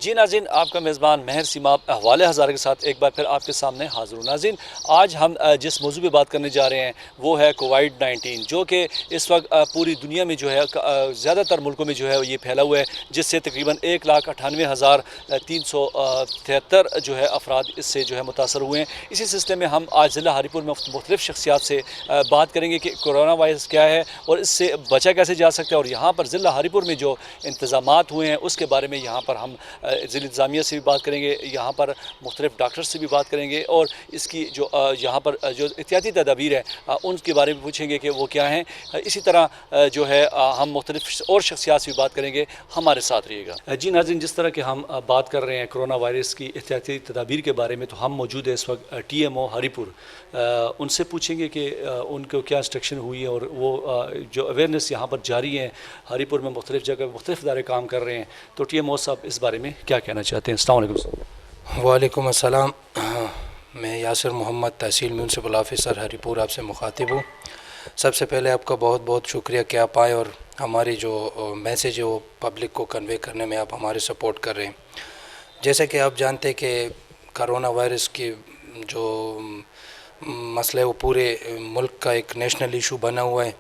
جی ناظرین، آپ کا میزبان مہر سیماب احوال ہزارہ کے ساتھ ایک بار پھر آپ کے سامنے حاضر ہوں۔ ناظرین، آج ہم جس موضوع پہ بات کرنے جا رہے ہیں وہ ہے کووڈ-19، جو کہ اس وقت پوری دنیا میں جو ہے زیادہ تر ملکوں میں جو ہے یہ پھیلا ہوا ہے، جس سے تقریباً 1,98,373 جو ہے افراد اس سے جو ہے متاثر ہوئے ہیں۔ اسی سلسلے میں ہم آج ضلع ہری پور میں مختلف شخصیات سے بات کریں گے کہ کورونا وائرس کیا ہے اور اس سے بچا کیسے جا سکتا ہے، اور یہاں پر ضلع ہری پور میں جو انتظامات ہوئے ہیں اس کے بارے میں یہاں پر ہم ضلع انتظامیہ سے بھی بات کریں گے، یہاں پر مختلف ڈاکٹر سے بھی بات کریں گے، اور اس کی جو یہاں پر جو احتیاطی تدابیر ہے ان کے بارے میں پوچھیں گے کہ وہ کیا ہیں۔ اسی طرح جو ہے ہم مختلف اور شخصیات سے بھی بات کریں گے، ہمارے ساتھ رہیے گا۔ جی ناظرین، جس طرح کہ ہم بات کر رہے ہیں کرونا وائرس کی احتیاطی تدابیر کے بارے میں، تو ہم موجود ہیں اس وقت ٹی ایم او ہری پور، ان سے پوچھیں گے کہ ان کو کیا انسٹرکشن ہوئی ہے اور وہ جو اویئرنیس یہاں پر جاری ہے ہری پور میں، مختلف جگہ مختلف ادارے کام کر رہے ہیں، تو ٹی ایم او صاحب اس بارے میں کیا کہنا چاہتے ہیں؟ السلام علیکم صاحب۔ وعلیکم السلام۔ میں یاسر محمد، تحصیل میونسپل آفیسر ہری پور، آپ سے مخاطب ہوں۔ سب سے پہلے آپ کا بہت بہت شکریہ کہ آپ آئے اور ہماری جو میسیج ہے وہ پبلک کو کنوے کرنے میں آپ ہمارے سپورٹ کر رہے ہیں۔ جیسے کہ آپ جانتے کہ کرونا وائرس کی جو مسئلہ ہے وہ پورے ملک کا ایک نیشنل ایشو بنا ہوا ہے،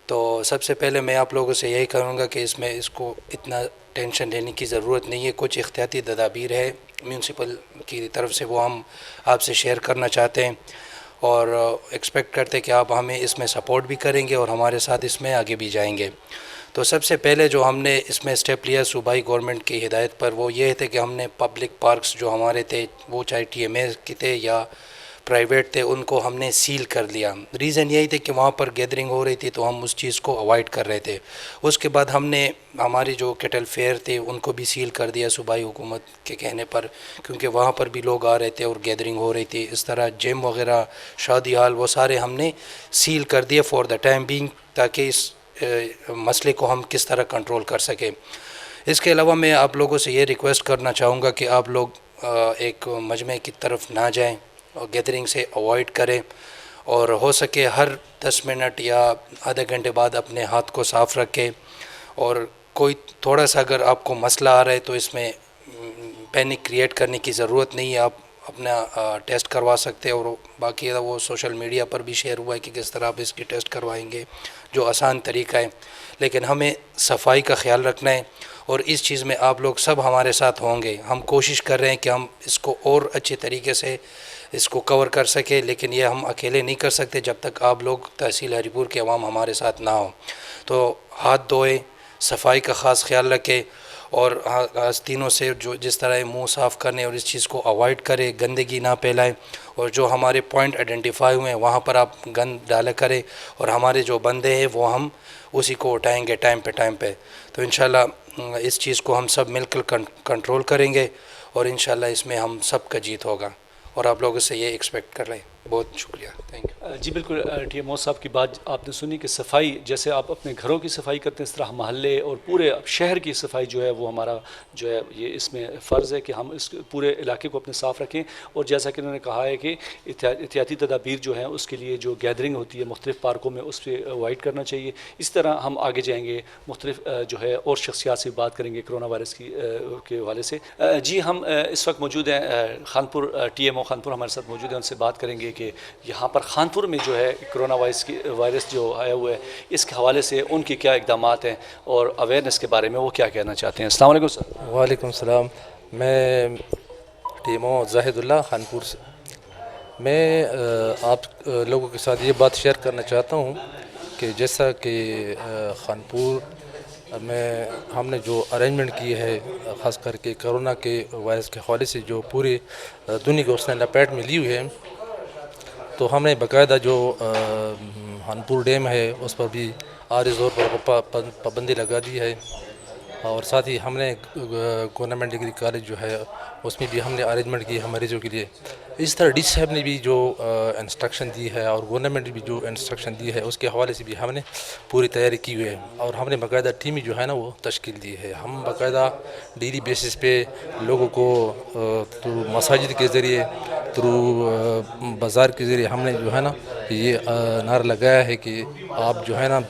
تو سب سے پہلے میں آپ لوگوں سے یہی کروں گا کہ اس کو اتنا ٹینشن لینے کی ضرورت نہیں ہے۔ کچھ احتیاطی تدابیر ہے میونسپل کی طرف سے، وہ ہم آپ سے شیئر کرنا چاہتے ہیں اور ایکسپیکٹ کرتے ہیں کہ آپ ہمیں اس میں سپورٹ بھی کریں گے اور ہمارے ساتھ اس میں آگے بھی جائیں گے۔ تو سب سے پہلے جو ہم نے اس میں اسٹیپ لیا صوبائی گورنمنٹ کی ہدایت پر، وہ یہ تھے کہ ہم نے پبلک پارکس جو ہمارے تھے، وہ چاہے ٹی ایم اے کے تھے یا پرائیویٹ تھے، ان کو ہم نے سیل کر دیا۔ ریزن یہی تھے کہ وہاں پر گیدرنگ ہو رہی تھی تو ہم اس چیز کو اوائڈ کر رہے تھے۔ اس کے بعد ہم نے ہماری جو کیٹل فیئر تھے ان کو بھی سیل کر دیا صوبائی حکومت کے کہنے پر، کیونکہ وہاں پر بھی لوگ آ رہے تھے اور گیدرنگ ہو رہی تھی۔ اس طرح جم وغیرہ، شادی ہال، وہ سارے ہم نے سیل کر دیے فار دا ٹائم بینگ، تاکہ اس مسئلے کو ہم کس طرح کنٹرول کر سکیں۔ اس کے علاوہ میں آپ لوگوں سے یہ ریکویسٹ کرنا چاہوں گا کہ آپ لوگ ایک مجمع کی طرف نہ جائیں اور گیدرنگ سے اوائڈ کریں، اور ہو سکے ہر 10 منٹ یا آدھے گھنٹے بعد اپنے ہاتھ کو صاف رکھیں، اور کوئی تھوڑا سا اگر آپ کو مسئلہ آ رہا ہے تو اس میں پینک کریٹ کرنے کی ضرورت نہیں ہے۔ آپ اپنا ٹیسٹ کروا سکتے ہیں، اور باقی وہ سوشل میڈیا پر بھی شیئر ہوا ہے کہ کس طرح آپ اس کی ٹیسٹ کروائیں گے، جو آسان طریقہ ہے۔ لیکن ہمیں صفائی کا خیال رکھنا ہے، اور اس چیز میں آپ لوگ سب ہمارے ساتھ ہوں گے۔ ہم کوشش کر رہے ہیں کہ ہم اس کو اور اچھے طریقے سے اس کو کور کر سکیں، لیکن یہ ہم اکیلے نہیں کر سکتے جب تک آپ لوگ تحصیل ہری پور کے عوام ہمارے ساتھ نہ ہوں۔ تو ہاتھ دھوئیں، صفائی کا خاص خیال رکھیں، اور آستینوں سے جس طرح منہ صاف کرنے اور اس چیز کو اوائڈ کریں، گندگی نہ پھیلائیں، اور جو ہمارے پوائنٹ آئیڈینٹیفائی ہوئے ہیں وہاں پر آپ گند ڈالا کریں، اور ہمارے جو بندے ہیں وہ ہم اسی کو اٹھائیں گے ٹائم پہ۔ تو انشاءاللہ اس چیز کو ہم سب مل کر کنٹرول کریں گے، اور انشاءاللہ اس میں ہم سب کا جیت ہوگا، اور آپ لوگوں سے یہ ایکسپیکٹ کر رہے ہیں۔ بہت شکریہ، تھینک یو۔ جی بالکل، ٹی ایم او صاحب کی بات آپ نے سنی کہ صفائی جیسے آپ اپنے گھروں کی صفائی کرتے ہیں، اس طرح محلے اور پورے شہر کی صفائی جو ہے وہ ہمارا جو ہے یہ اس میں فرض ہے کہ ہم اس پورے علاقے کو اپنے صاف رکھیں، اور جیسا کہ انہوں نے کہا ہے کہ احتیاطی تدابیر جو ہیں اس کے لیے جو گیدرنگ ہوتی ہے مختلف پارکوں میں، اس پہ اوائڈ کرنا چاہیے۔ اس طرح ہم آگے جائیں گے، مختلف جو ہے اور شخصیات سے بات کریں گے کرونا وائرس کے حوالے سے۔ جی ہم اس وقت موجود ہیں Khanpur, T M O Khanpur ہمارے ساتھ موجود ہیں، ان سے بات کریں گے کہ یہاں پر خانپور میں جو ہے کرونا وائرس جو آیا ہوا ہے اس کے حوالے سے ان کے کیا اقدامات ہیں اور اویئرنیس کے بارے میں وہ کیا کہنا چاہتے ہیں۔ السلام علیکم سر۔ وعلیکم السلام۔ میں ٹی ایم او زاہد اللہ خانپور سے، میں آپ لوگوں کے ساتھ یہ بات شیئر کرنا چاہتا ہوں کہ جیسا کہ خانپور میں ہم نے جو ارینجمنٹ کی ہے، خاص کر کے کرونا کے وائرس کے حوالے سے جو پوری دنیا کو اس نے لپیٹ میں لی ہوئی ہے، تو ہم نے باقاعدہ جو خانپور ڈیم ہے اس پر بھی عارضی طور پر پابندی لگا دی ہے، اور ساتھ ہی ہم نے گورنمنٹ ڈگری کالج جو ہے اس میں بھی ہم نے ارینجمنٹ کی ہے مریضوں کے لیے۔ اس طرح ڈی سی صاحب نے بھی جو انسٹرکشن دی ہے اور گورنمنٹ بھی جو انسٹرکشن دی ہے اس کے حوالے سے بھی ہم نے پوری تیاری کی ہوئی ہے، اور ہم نے باقاعدہ ٹیمی جو ہے نا وہ تشکیل دی ہے۔ ہم باقاعدہ ڈیلی بیسس پہ لوگوں کو تھرو مساجد کے ذریعے، تھرو بازار کے ذریعے ہم نے جو ہے نا یہ نعرہ لگایا ہے کہ آپ جو ہے نا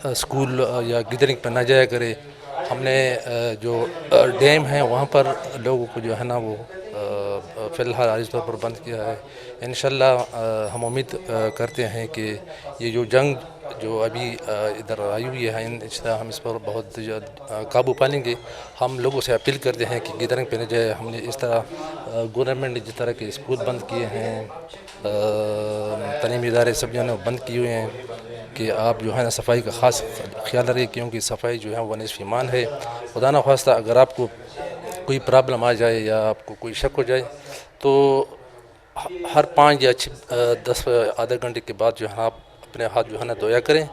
اسکول یا گیدرنگ پہ نہ جایا کرے، ہم نے جو ڈیم ہیں وہاں پر لوگوں کو جو ہے نا وہ فی الحال عارضی طور پر بند کیا ہے. انشاءاللہ ہم امید کرتے ہیں کہ یہ جو جنگ جو ابھی ادھر آئی ہوئی ہے انشاءاللہ ہم اس پر بہت قابو پا لیں گے. ہم لوگوں سے اپیل کرتے ہیں کہ گیدرنگ پہ نہ جائے. ہم نے اس طرح گورنمنٹ نے جس طرح کے اسکول بند کیے ہیں, تعلیمی ادارے سب جو ہے بند کیے ہوئے ہیں, کہ آپ جو ہے نا صفائی کا خاص خیال رکھیں, کیونکہ صفائی جو ہے وہ نصف ایمان ہے. خدا نخواستہ اگر آپ کو کوئی پرابلم آ جائے یا آپ کو کوئی شک ہو جائے تو ہر 5 یا 10 آدھے گھنٹے کے بعد جو ہے آپ اپنے ہاتھ جو ہے نا دھویا کریں.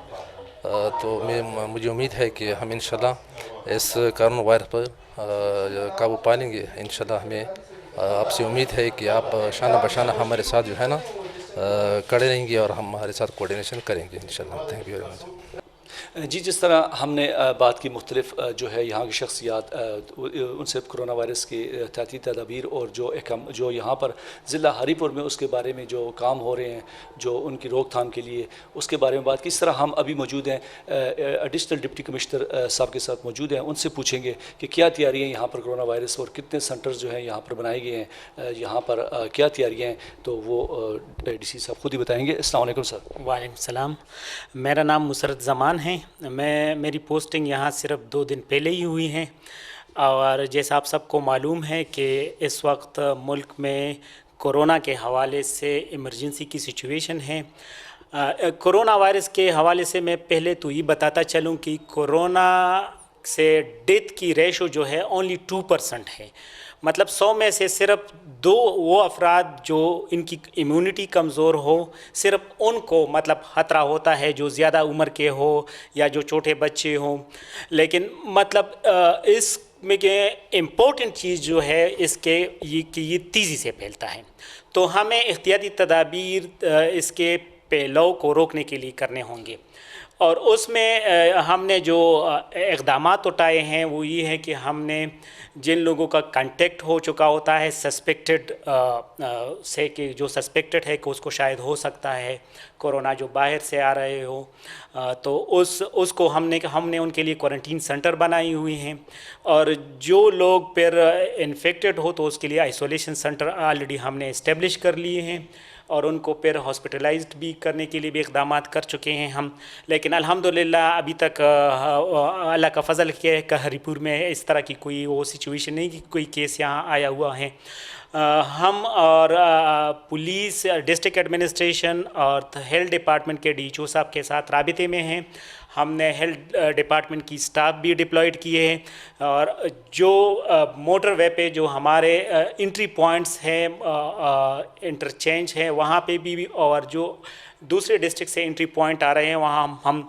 تو مجھے امید ہے کہ ہم انشاءاللہ اس کرونا وائرس پر قابو پا لیں گے. انشاءاللہ ہمیں آپ سے امید ہے کہ آپ شانہ بشانہ ہمارے ساتھ جو ہے نا کڑے رہیں گے اور ہم ہمارے ساتھ کوارڈینیشن کریں گے انشاءاللہ. Thank you very much. جی, جس طرح ہم نے بات کی مختلف جو ہے یہاں کی شخصیات ان سے کرونا وائرس کی احتیاطی تدابیر اور جو یہاں پر ضلع ہری پور میں اس کے بارے میں جو کام ہو رہے ہیں, جو ان کی روک تھام کے لیے اس کے بارے میں بات کی. اس طرح ہم ابھی موجود ہیں ایڈیشنل ڈپٹی کمشنر صاحب کے ساتھ موجود ہیں. ان سے پوچھیں گے کہ کیا تیاریاں یہاں پر کرونا وائرس اور کتنے سینٹرز جو ہیں یہاں پر بنائے گئے ہیں, یہاں پر کیا تیاریاں ہیں, تو وہ ڈی سی صاحب خود ہی بتائیں گے. السلام علیکم سر. وعلیکم السلام. میرا نام مسرت زمان ہے. میری پوسٹنگ یہاں صرف 2 دن پہلے ہی ہوئی ہیں, اور جیسا آپ سب کو معلوم ہے کہ اس وقت ملک میں کرونا کے حوالے سے ایمرجنسی کی سچویشن ہے. کرونا وائرس کے حوالے سے میں پہلے تو یہ بتاتا چلوں کہ کرونا سے ڈیتھ کی ریشو جو ہے اونلی 2% ہے. مطلب 100 میں سے صرف 2 وہ افراد جو ان کی امیونٹی کمزور ہو, صرف ان کو مطلب خطرہ ہوتا ہے, جو زیادہ عمر کے ہو یا جو چھوٹے بچے ہوں. لیکن مطلب اس میں کہ امپورٹنٹ چیز جو ہے اس کے یہ تیزی سے پھیلتا ہے, تو ہمیں احتیاطی تدابیر اس کے پھیلاؤ کو روکنے کے لیے کرنے ہوں گے. اور اس میں ہم نے جو اقدامات اٹھائے ہیں وہ یہ ہے کہ ہم نے جن لوگوں کا کانٹیکٹ ہو چکا ہوتا ہے سسپیکٹڈ سے, کہ جو سسپیکٹڈ ہے کہ اس کو شاید ہو سکتا ہے کورونا, جو باہر سے آ رہے ہو, تو اس کو ہم نے ان کے لیے کوارنٹین سینٹر بنائی ہوئی ہیں. اور جو لوگ پھر انفیکٹڈ ہو تو اس کے لیے آئسولیشن سینٹر آلریڈی ہم نے اسٹیبلش کر لیے ہیں, اور ان کو پھر ہاسپٹلائزڈ بھی کرنے کے لیے بھی اقدامات کر چکے ہیں ہم. لیکن الحمدللہ ابھی تک اللہ کا فضل کیا ہے کہ ہری پور میں اس طرح کی کوئی وہ سچویشن نہیں کہ کوئی کیس یہاں آیا ہوا ہے. ہم اور پولیس, ڈسٹرکٹ ایڈمنسٹریشن اور ہیلتھ ڈپارٹمنٹ کے ڈی ایچ او صاحب کے ساتھ رابطے میں ہیں. ہم نے ہیلتھ ڈپارٹمنٹ کی سٹاف بھی ڈپلائڈ کیے ہیں, اور جو موٹر وے پہ جو ہمارے انٹری پوائنٹس ہیں, انٹرچینج ہیں, وہاں پہ بھی, اور جو دوسرے ڈسٹرکٹ سے انٹری پوائنٹ آ رہے ہیں وہاں ہم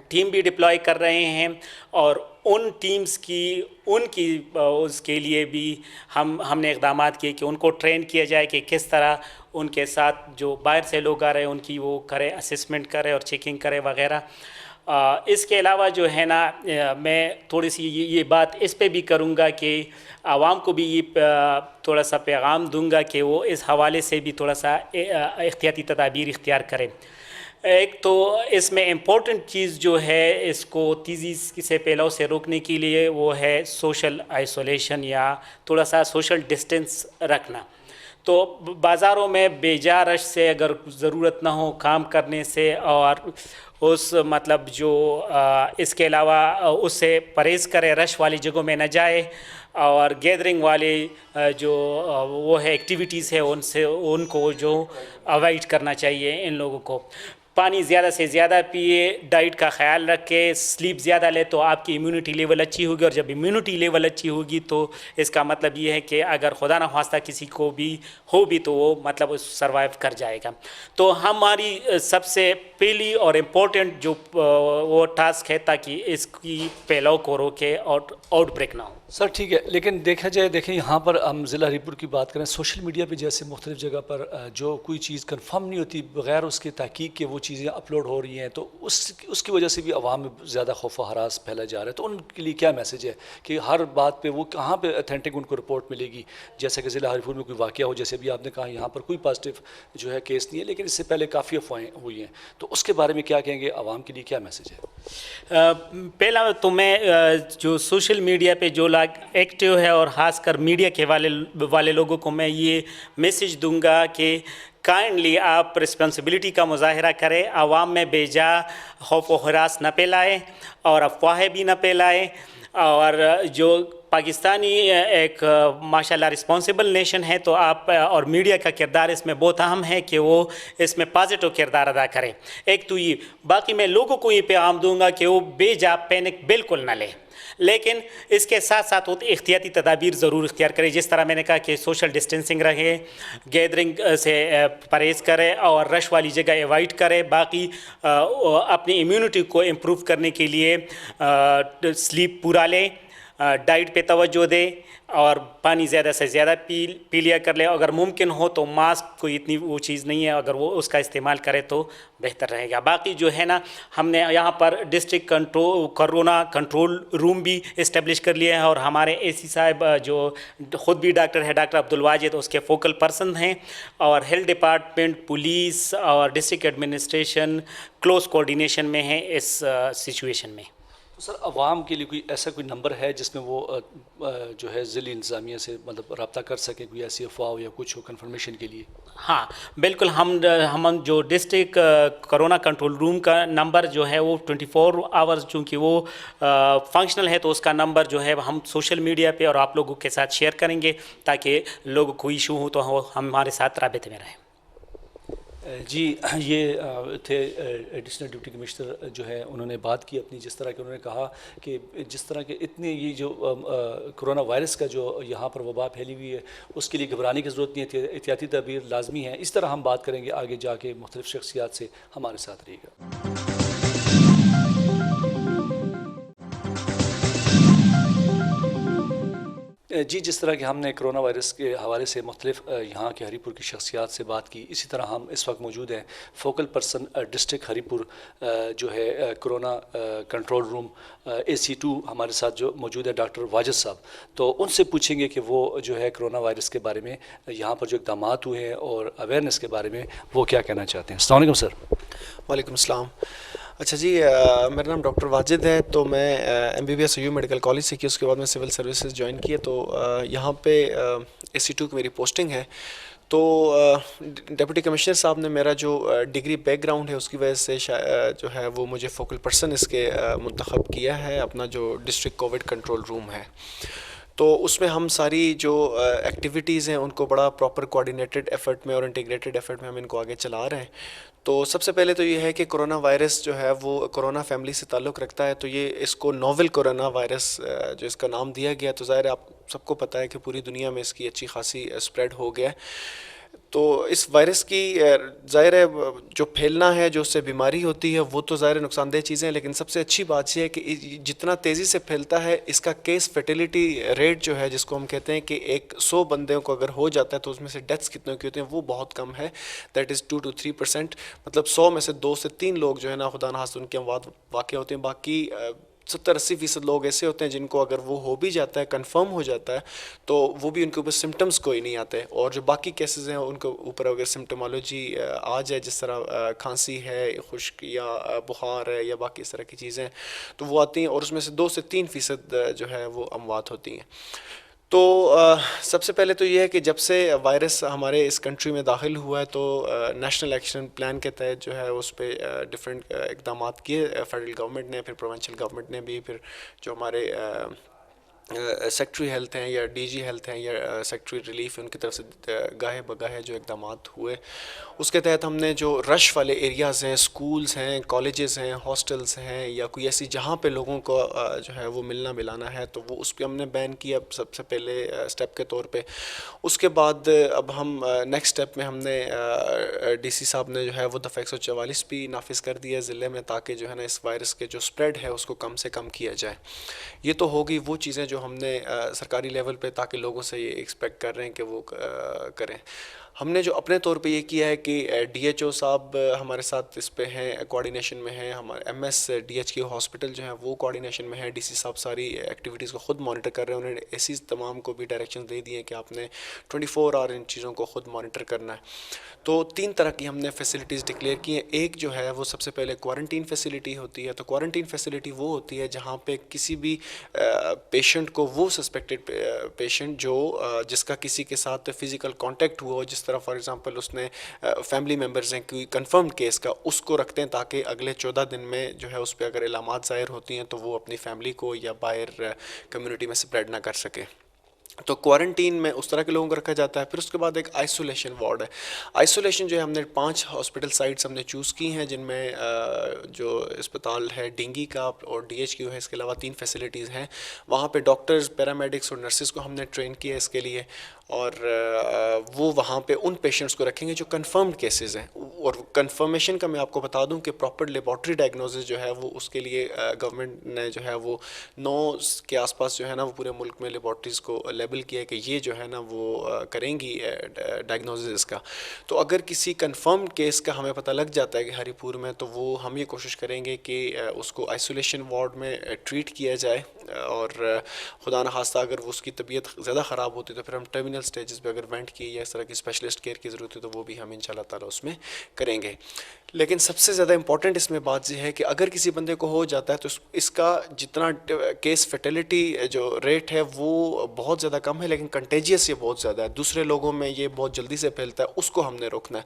ٹیم بھی ڈپلائی کر رہے ہیں. اور ان ٹیمز کی اس کے لیے بھی ہم نے اقدامات کیے کہ ان کو ٹرین کیا جائے کہ کس طرح ان کے ساتھ جو باہر سے لوگ آ رہے ہیں ان کی وہ کرے, اسسمنٹ کرے اور چیکنگ کرے وغیرہ. اس کے علاوہ جو ہے نا میں تھوڑی سی یہ بات اس پہ بھی کروں گا کہ عوام کو بھی یہ تھوڑا سا پیغام دوں گا کہ وہ اس حوالے سے بھی تھوڑا سا احتیاطی تدابیر اختیار کریں. ایک تو اس میں امپورٹنٹ چیز جو ہے اس کو تیزی سے پھیلاؤ سے روکنے کے لیے وہ ہے سوشل آئسولیشن یا تھوڑا سا سوشل ڈسٹینس رکھنا. تو بازاروں میں بے جا رش سے اگر ضرورت نہ ہو کام کرنے سے, اور اس مطلب جو اس کے علاوہ اس سے پرہیز کرے, رش والی جگہوں میں نہ جائے, اور گیدرنگ والے جو وہ ہے ایکٹیویٹیز ہے ان کو جو اوائڈ کرنا چاہیے ان لوگوں کو. پانی زیادہ سے زیادہ پیے, ڈائٹ کا خیال رکھے, سلیپ زیادہ لے تو آپ کی امیونٹی لیول اچھی ہوگی, اور جب امیونٹی لیول اچھی ہوگی تو اس کا مطلب یہ ہے کہ اگر خدا نخواستہ کسی کو بھی تو وہ مطلب سروائیو کر جائے گا. تو ہماری سب سے پہلی اور امپورٹنٹ جو وہ ٹاسک ہے تاکہ اس کی پھیلاؤ کو روکے اور آؤٹ بریک نہ ہو. سر ٹھیک ہے، لیکن دیکھا جائے، دیکھیں یہاں پر ہم ضلع ہری پور کی بات کریں، سوشل میڈیا پہ جیسے مختلف جگہ پر جو کوئی چیز کنفرم نہیں ہوتی، بغیر اس کے تحقیق کے وہ چیزیں اپلوڈ ہو رہی ہیں، تو اس کی وجہ سے بھی عوام میں زیادہ خوف و ہراس پھیلا جا رہا ہے. تو ان کے لیے کیا میسج ہے کہ ہر بات پہ وہ کہاں پہ اتھینٹک ان کو رپورٹ ملے گی؟ جیسا کہ ضلع ہری پور میں کوئی واقعہ ہو، جیسے بھی آپ نے کہا یہاں پر کوئی پازیٹیو جو ہے کیس نہیں ہے، لیکن اس سے پہلے کافی افواہیں ہوئی ہیں، تو اس کے بارے میں کیا کہیں گے؟ عوام کے لیے کیا میسج ہے؟ پہلا تو میں جو سوشل میڈیا پہ جو لوگ ایکٹیو ہے اور خاص کر میڈیا کے والے لوگوں کو میں یہ میسج دوں گا کہ کائنڈلی آپ رسپانسبلٹی کا مظاہرہ کریں، عوام میں بے جا خوف و ہراس نہ پھیلائیں اور افواہیں بھی نہ پھیلائیں. اور جو پاکستانی ایک ماشاءاللہ رسپانسبل نیشن ہے، تو آپ اور میڈیا کا کردار اس میں بہت اہم ہے کہ وہ اس میں پازیٹیو کردار ادا کریں. ایک تو یہ، باقی میں لوگوں کو یہ پیغام دوں گا کہ وہ بے جا پینک بالکل نہ لیں، لیکن اس کے ساتھ ساتھ وہ احتیاطی تدابیر ضرور اختیار کرے. جس طرح میں نے کہا کہ سوشل ڈسٹینسنگ رہے، گیدرنگ سے پرہیز کرے اور رش والی جگہ ایوائڈ کرے. باقی اپنی امیونٹی کو امپروو کرنے کے لیے سلیپ پورا لیں، ڈائٹ پہ توجہ دے اور پانی زیادہ سے زیادہ پی لیا کر لے. اگر ممکن ہو تو ماسک کوئی اتنی وہ چیز نہیں ہے، اگر وہ اس کا استعمال کرے تو بہتر رہے گا. باقی جو ہے نا، ہم نے یہاں پر ڈسٹرکٹ کرونا کنٹرول روم بھی اسٹیبلش کر لیے ہیں، اور ہمارے اے سی صاحب جو خود بھی ڈاکٹر ہے، ڈاکٹر عبدالواجد، اس کے فوکل پرسن ہیں، اور ہیلتھ ڈپارٹمنٹ، پولیس اور ڈسٹرکٹ ایڈمنسٹریشن کلوز کوارڈینیشن میں ہیں اس سچویشن میں. تو سر عوام کے لیے کوئی ایسا کوئی نمبر ہے جس میں وہ جو ہے ضلعی انتظامیہ سے مطلب رابطہ کر سکیں، کوئی ایسی افواہ ہو یا کچھ ہو کنفرمیشن کے لیے؟ ہاں بالکل، ہم جو ڈسٹرکٹ کرونا کنٹرول روم کا نمبر جو ہے وہ 24 آورز چونکہ وہ فنکشنل ہے، تو اس کا نمبر جو ہے ہم سوشل میڈیا پہ اور آپ لوگوں کے ساتھ شیئر کریں گے تاکہ لوگوں کو ایشو ہو تو ہمارے ساتھ رابطے میں رہیں. جی، یہ تھے ایڈیشنل ڈپٹی کمشنر جو ہے، انہوں نے بات کی اپنی، جس طرح کہ انہوں نے کہا کہ جس طرح کہ اتنے یہ جو کرونا وائرس کا جو یہاں پر وبا پھیلی ہوئی ہے، اس کے لیے گھبرانے کی ضرورت نہیں ہے، احتیاطی تدابیر لازمی ہیں. اس طرح ہم بات کریں گے آگے جا کے مختلف شخصیات سے. ہمارے ساتھ رہیے گا. جی، جس طرح کہ ہم نے کرونا وائرس کے حوالے سے مختلف یہاں کے ہری پور کی شخصیات سے بات کی، اسی طرح ہم اس وقت موجود ہیں فوکل پرسن ڈسٹرکٹ ہری پور جو ہے کرونا کنٹرول روم AC2، ہمارے ساتھ جو موجود ہے ڈاکٹر واجد صاحب. تو ان سے پوچھیں گے کہ وہ جو ہے کرونا وائرس کے بارے میں یہاں پر جو اقدامات ہوئے ہیں اور اویئرنیس کے بارے میں وہ کیا کہنا چاہتے ہیں. السلام علیکم سر. وعلیکم السلام. اچھا جی، میرا نام ڈاکٹر واجد ہے. تو میں MBBS ایو میڈیکل کالج سے کی، اس کے بعد میں سول سروسز جوائن کیے. تو یہاں پہ AC2 کی میری پوسٹنگ ہے. تو ڈپٹی کمشنر صاحب نے میرا جو ڈگری بیک گراؤنڈ ہے اس کی وجہ سے جو ہے وہ مجھے فوکل پرسن اس کے منتخب کیا ہے اپنا جو ڈسٹرکٹ کووڈ کنٹرول روم ہے. تو اس میں ہم ساری جو ایکٹیویٹیز ہیں ان کو بڑا پراپر کوآرڈینیٹڈ ایفرٹ میں اور انٹیگریٹڈ ایفرٹ میں ہم ان کو آگے چلا رہے ہیں. تو سب سے پہلے تو یہ ہے کہ کرونا وائرس جو ہے وہ کرونا فیملی سے تعلق رکھتا ہے. تو یہ اس کو نوول کرونا وائرس جو اس کا نام دیا گیا، تو ظاہر ہے آپ سب کو پتہ ہے کہ پوری دنیا میں اس کی اچھی خاصی اسپریڈ ہو گیا ہے. تو اس وائرس کی ظاہر ہے جو پھیلنا ہے، جو اس سے بیماری ہوتی ہے، وہ تو ظاہر نقصان دہ چیزیں ہیں، لیکن سب سے اچھی بات یہ ہے کہ جتنا تیزی سے پھیلتا ہے اس کا کیس فیٹیلیٹی ریٹ جو ہے، جس کو ہم کہتے ہیں کہ 100 بندوں کو اگر ہو جاتا ہے تو اس میں سے ڈیتھس کتنے کی ہوتے ہیں، وہ بہت کم ہے. That is 2 to 3%. مطلب 100 میں سے 2 سے 3 لوگ جو ہے نا خدا نخواستہ ان کے اموات واقع ہوتے ہیں. باقی 70-80% لوگ ایسے ہوتے ہیں جن کو اگر وہ ہو بھی جاتا ہے، کنفرم ہو جاتا ہے، تو وہ بھی ان کے اوپر سمٹمز کوئی نہیں آتے. اور جو باقی کیسز ہیں ان کے اوپر اگر سمٹمالوجی آ جائے، جس طرح کھانسی ہے، خشک یا بخار ہے یا باقی اس طرح کی چیزیں، تو وہ آتی ہیں اور اس میں سے 2 سے 3% جو ہے وہ اموات ہوتی ہیں. تو سب سے پہلے تو یہ ہے کہ جب سے وائرس ہمارے اس کنٹری میں داخل ہوا ہے تو نیشنل ایکشن پلان کے تحت جو ہے اس پہ ڈفرینٹ اقدامات کیے فیڈرل گورنمنٹ نے، پھر پروونشل گورنمنٹ نے بھی، پھر جو ہمارے سیکٹری ہیلتھ ہیں یا DG ہیلتھ ہیں یا سیکٹری ریلیف ان کی طرف سے گاہے بگاہے جو اقدامات ہوئے، اس کے تحت ہم نے جو رش والے ایریاز ہیں، سکولز ہیں، کالجز ہیں، ہاسٹلز ہیں، یا کوئی ایسی جہاں پہ لوگوں کو جو ہے وہ ملنا ملانا ہے، تو وہ اس پہ ہم نے بین کیا سب سے پہلے اسٹیپ کے طور پہ. اس کے بعد اب ہم نیکسٹ اسٹیپ میں ہم نے DC صاحب نے جو ہے وہ دفعہ 144 بھی نافذ کر دیا ہے ضلع میں، تاکہ جو ہے نا اس وائرس کے جو اسپریڈ ہے اس کو کم سے کم کیا جائے. یہ تو ہوگی وہ چیزیں جو جو ہم نے سرکاری لیول پہ تاکہ لوگوں سے یہ ایکسپیکٹ کر رہے ہیں کہ وہ کریں. ہم نے جو اپنے طور پہ یہ کیا ہے کہ ڈی ایچ او صاحب ہمارے ساتھ اس پہ ہیں, کوارڈینیشن میں ہیں, ہمارے M S D H Q hospital جو ہیں وہ کوارڈینیشن میں ہیں, ڈی سی صاحب ساری ایکٹیویٹیز کو خود مانیٹر کر رہے ہیں. انہوں نے ایسی تمام کو بھی ڈائریکشن دے دی ہیں کہ آپ نے 24 آور ان چیزوں کو خود مانیٹر کرنا ہے. تو 3 طرح کی ہم نے فیسلٹیز ڈکلیئر کی ہیں. ایک جو ہے وہ سب سے پہلے کوارنٹین فیسلٹی ہوتی ہے. تو کوارنٹین فیسلٹی وہ ہوتی ہے جہاں پہ کسی بھی پیشنٹ کو, وہ سسپیکٹڈ پیشنٹ جو جس کا کسی کے ساتھ فزیکل کانٹیکٹ ہوا ہو, جس طرح فار ایگزامپل اس نے فیملی ممبرز ہیں کوئی کنفرمڈ کیس کا, اس کو رکھتے ہیں تاکہ اگلے 14 دن میں جو ہے اس پہ اگر علامات ظاہر ہوتی ہیں تو وہ اپنی فیملی کو یا باہر کمیونٹی میں اسپریڈ نہ کر سکے. تو کوارنٹین میں اس طرح کے لوگوں کو رکھا جاتا ہے. پھر اس کے بعد ایک آئسولیشن وارڈ ہے. آئسولیشن جو ہے ہم نے 5 ہاسپٹل سائٹس ہم نے چوز کی ہیں, جن میں جو اسپتال ہے ڈینگی کا اور ڈی ایچ کیو ہے, اس کے علاوہ 3 فیسلٹیز ہیں. وہاں پہ ڈاکٹرز, پیرامیڈکس اور نرسز کو ہم نے ٹرین کیا ہے اس کے لیے, اور وہ وہاں پہ ان پیشنٹس کو رکھیں گے جو کنفرمڈ کیسز ہیں. اور کنفرمیشن کا میں آپ کو بتا دوں کہ پراپر لیبارٹری ڈائگنوسس جو ہے وہ اس کے لیے گورنمنٹ نے جو ہے وہ 9 کے آس پاس جو ہے نا وہ پورے ملک میں لیبارٹریز کو لیبل کیا ہے کہ یہ جو ہے نا وہ کریں گی ڈائگنوسس کا. تو اگر کسی کنفرمڈ کیس کا ہمیں پتہ لگ جاتا ہے کہ ہری پور میں, تو وہ ہم یہ کوشش کریں گے کہ اس کو آئسولیشن وارڈ میں ٹریٹ کیا جائے, اور خدا نخواستہ اگر وہ اس کی طبیعت زیادہ خراب ہوتی ہے تو پھر ہم ٹرمینل سٹیجز پہ اگر وینٹ کی یا اس طرح کی اسپیشلسٹ کیئر کی ضرورت ہے تو وہ بھی ہم انشاءاللہ تعالیٰ اس میں کریں گے. لیکن سب سے زیادہ امپورٹنٹ اس میں بات یہ ہے کہ اگر کسی بندے کو ہو جاتا ہے تو اس کا جتنا کیس فیٹیلیٹی جو ریٹ ہے وہ بہت زیادہ کم ہے, لیکن کنٹیجیس یہ بہت زیادہ ہے. دوسرے لوگوں میں یہ بہت جلدی سے پھیلتا ہے, اس کو ہم نے روکنا ہے.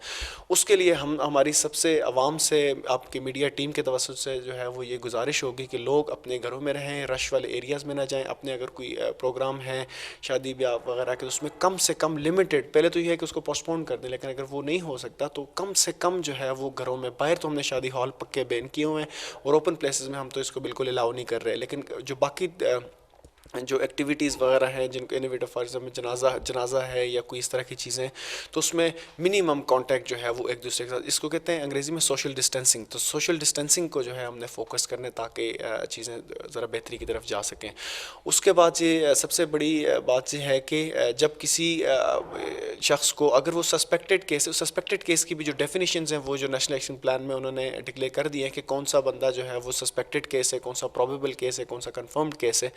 اس کے لیے ہماری سب سے عوام سے, آپ کی میڈیا ٹیم کے توسط سے جو ہے وہ یہ گزارش ہوگی کہ لوگ اپنے گھروں میں رہیں, رش والے ایریاز میں نہ جائیں. اپنے اگر کوئی پروگرام ہے شادی بیاہ وغیرہ کے, اس میں کم سے کم لمیٹڈ, پہلے تو یہ ہے کہ اس کو پوسٹ پون کر دیں, لیکن اگر وہ نہیں ہو سکتا تو کم سے کم جو ہے وہ گھروں میں. باہر تو ہم نے شادی ہال پکے بین کیے ہوئے ہیں, اور اوپن پلیسز میں ہم تو اس کو بالکل الاؤ نہیں کر رہے. لیکن جو باقی جو ایکٹیویٹیز وغیرہ ہیں جن کو انویٹو, فار ایگزامپل جنازہ ہے یا کوئی اس طرح کی چیزیں, تو اس میں منیمم کانٹیکٹ جو ہے وہ ایک دوسرے کے ساتھ, اس کو کہتے ہیں انگریزی میں سوشل ڈسٹینسنگ. تو سوشل ڈسٹینسنگ کو جو ہے ہم نے فوکس کرنے تاکہ چیزیں ذرا بہتری کی طرف جا سکیں. اس کے بعد یہ سب سے بڑی بات یہ ہے کہ جب کسی شخص کو اگر وہ سسپیکٹڈ کیس کی بھی جو ڈیفینیشنز ہیں وہ جو نیشنل ایکشن پلان میں انہوں نے ڈکلیئر کر دی ہے کہ کون سا بندہ جو ہے وہ سسپیکٹڈ کیس ہے, کون سا پروبیبل کیس ہے, کون سا کنفرمڈ کیس ہے.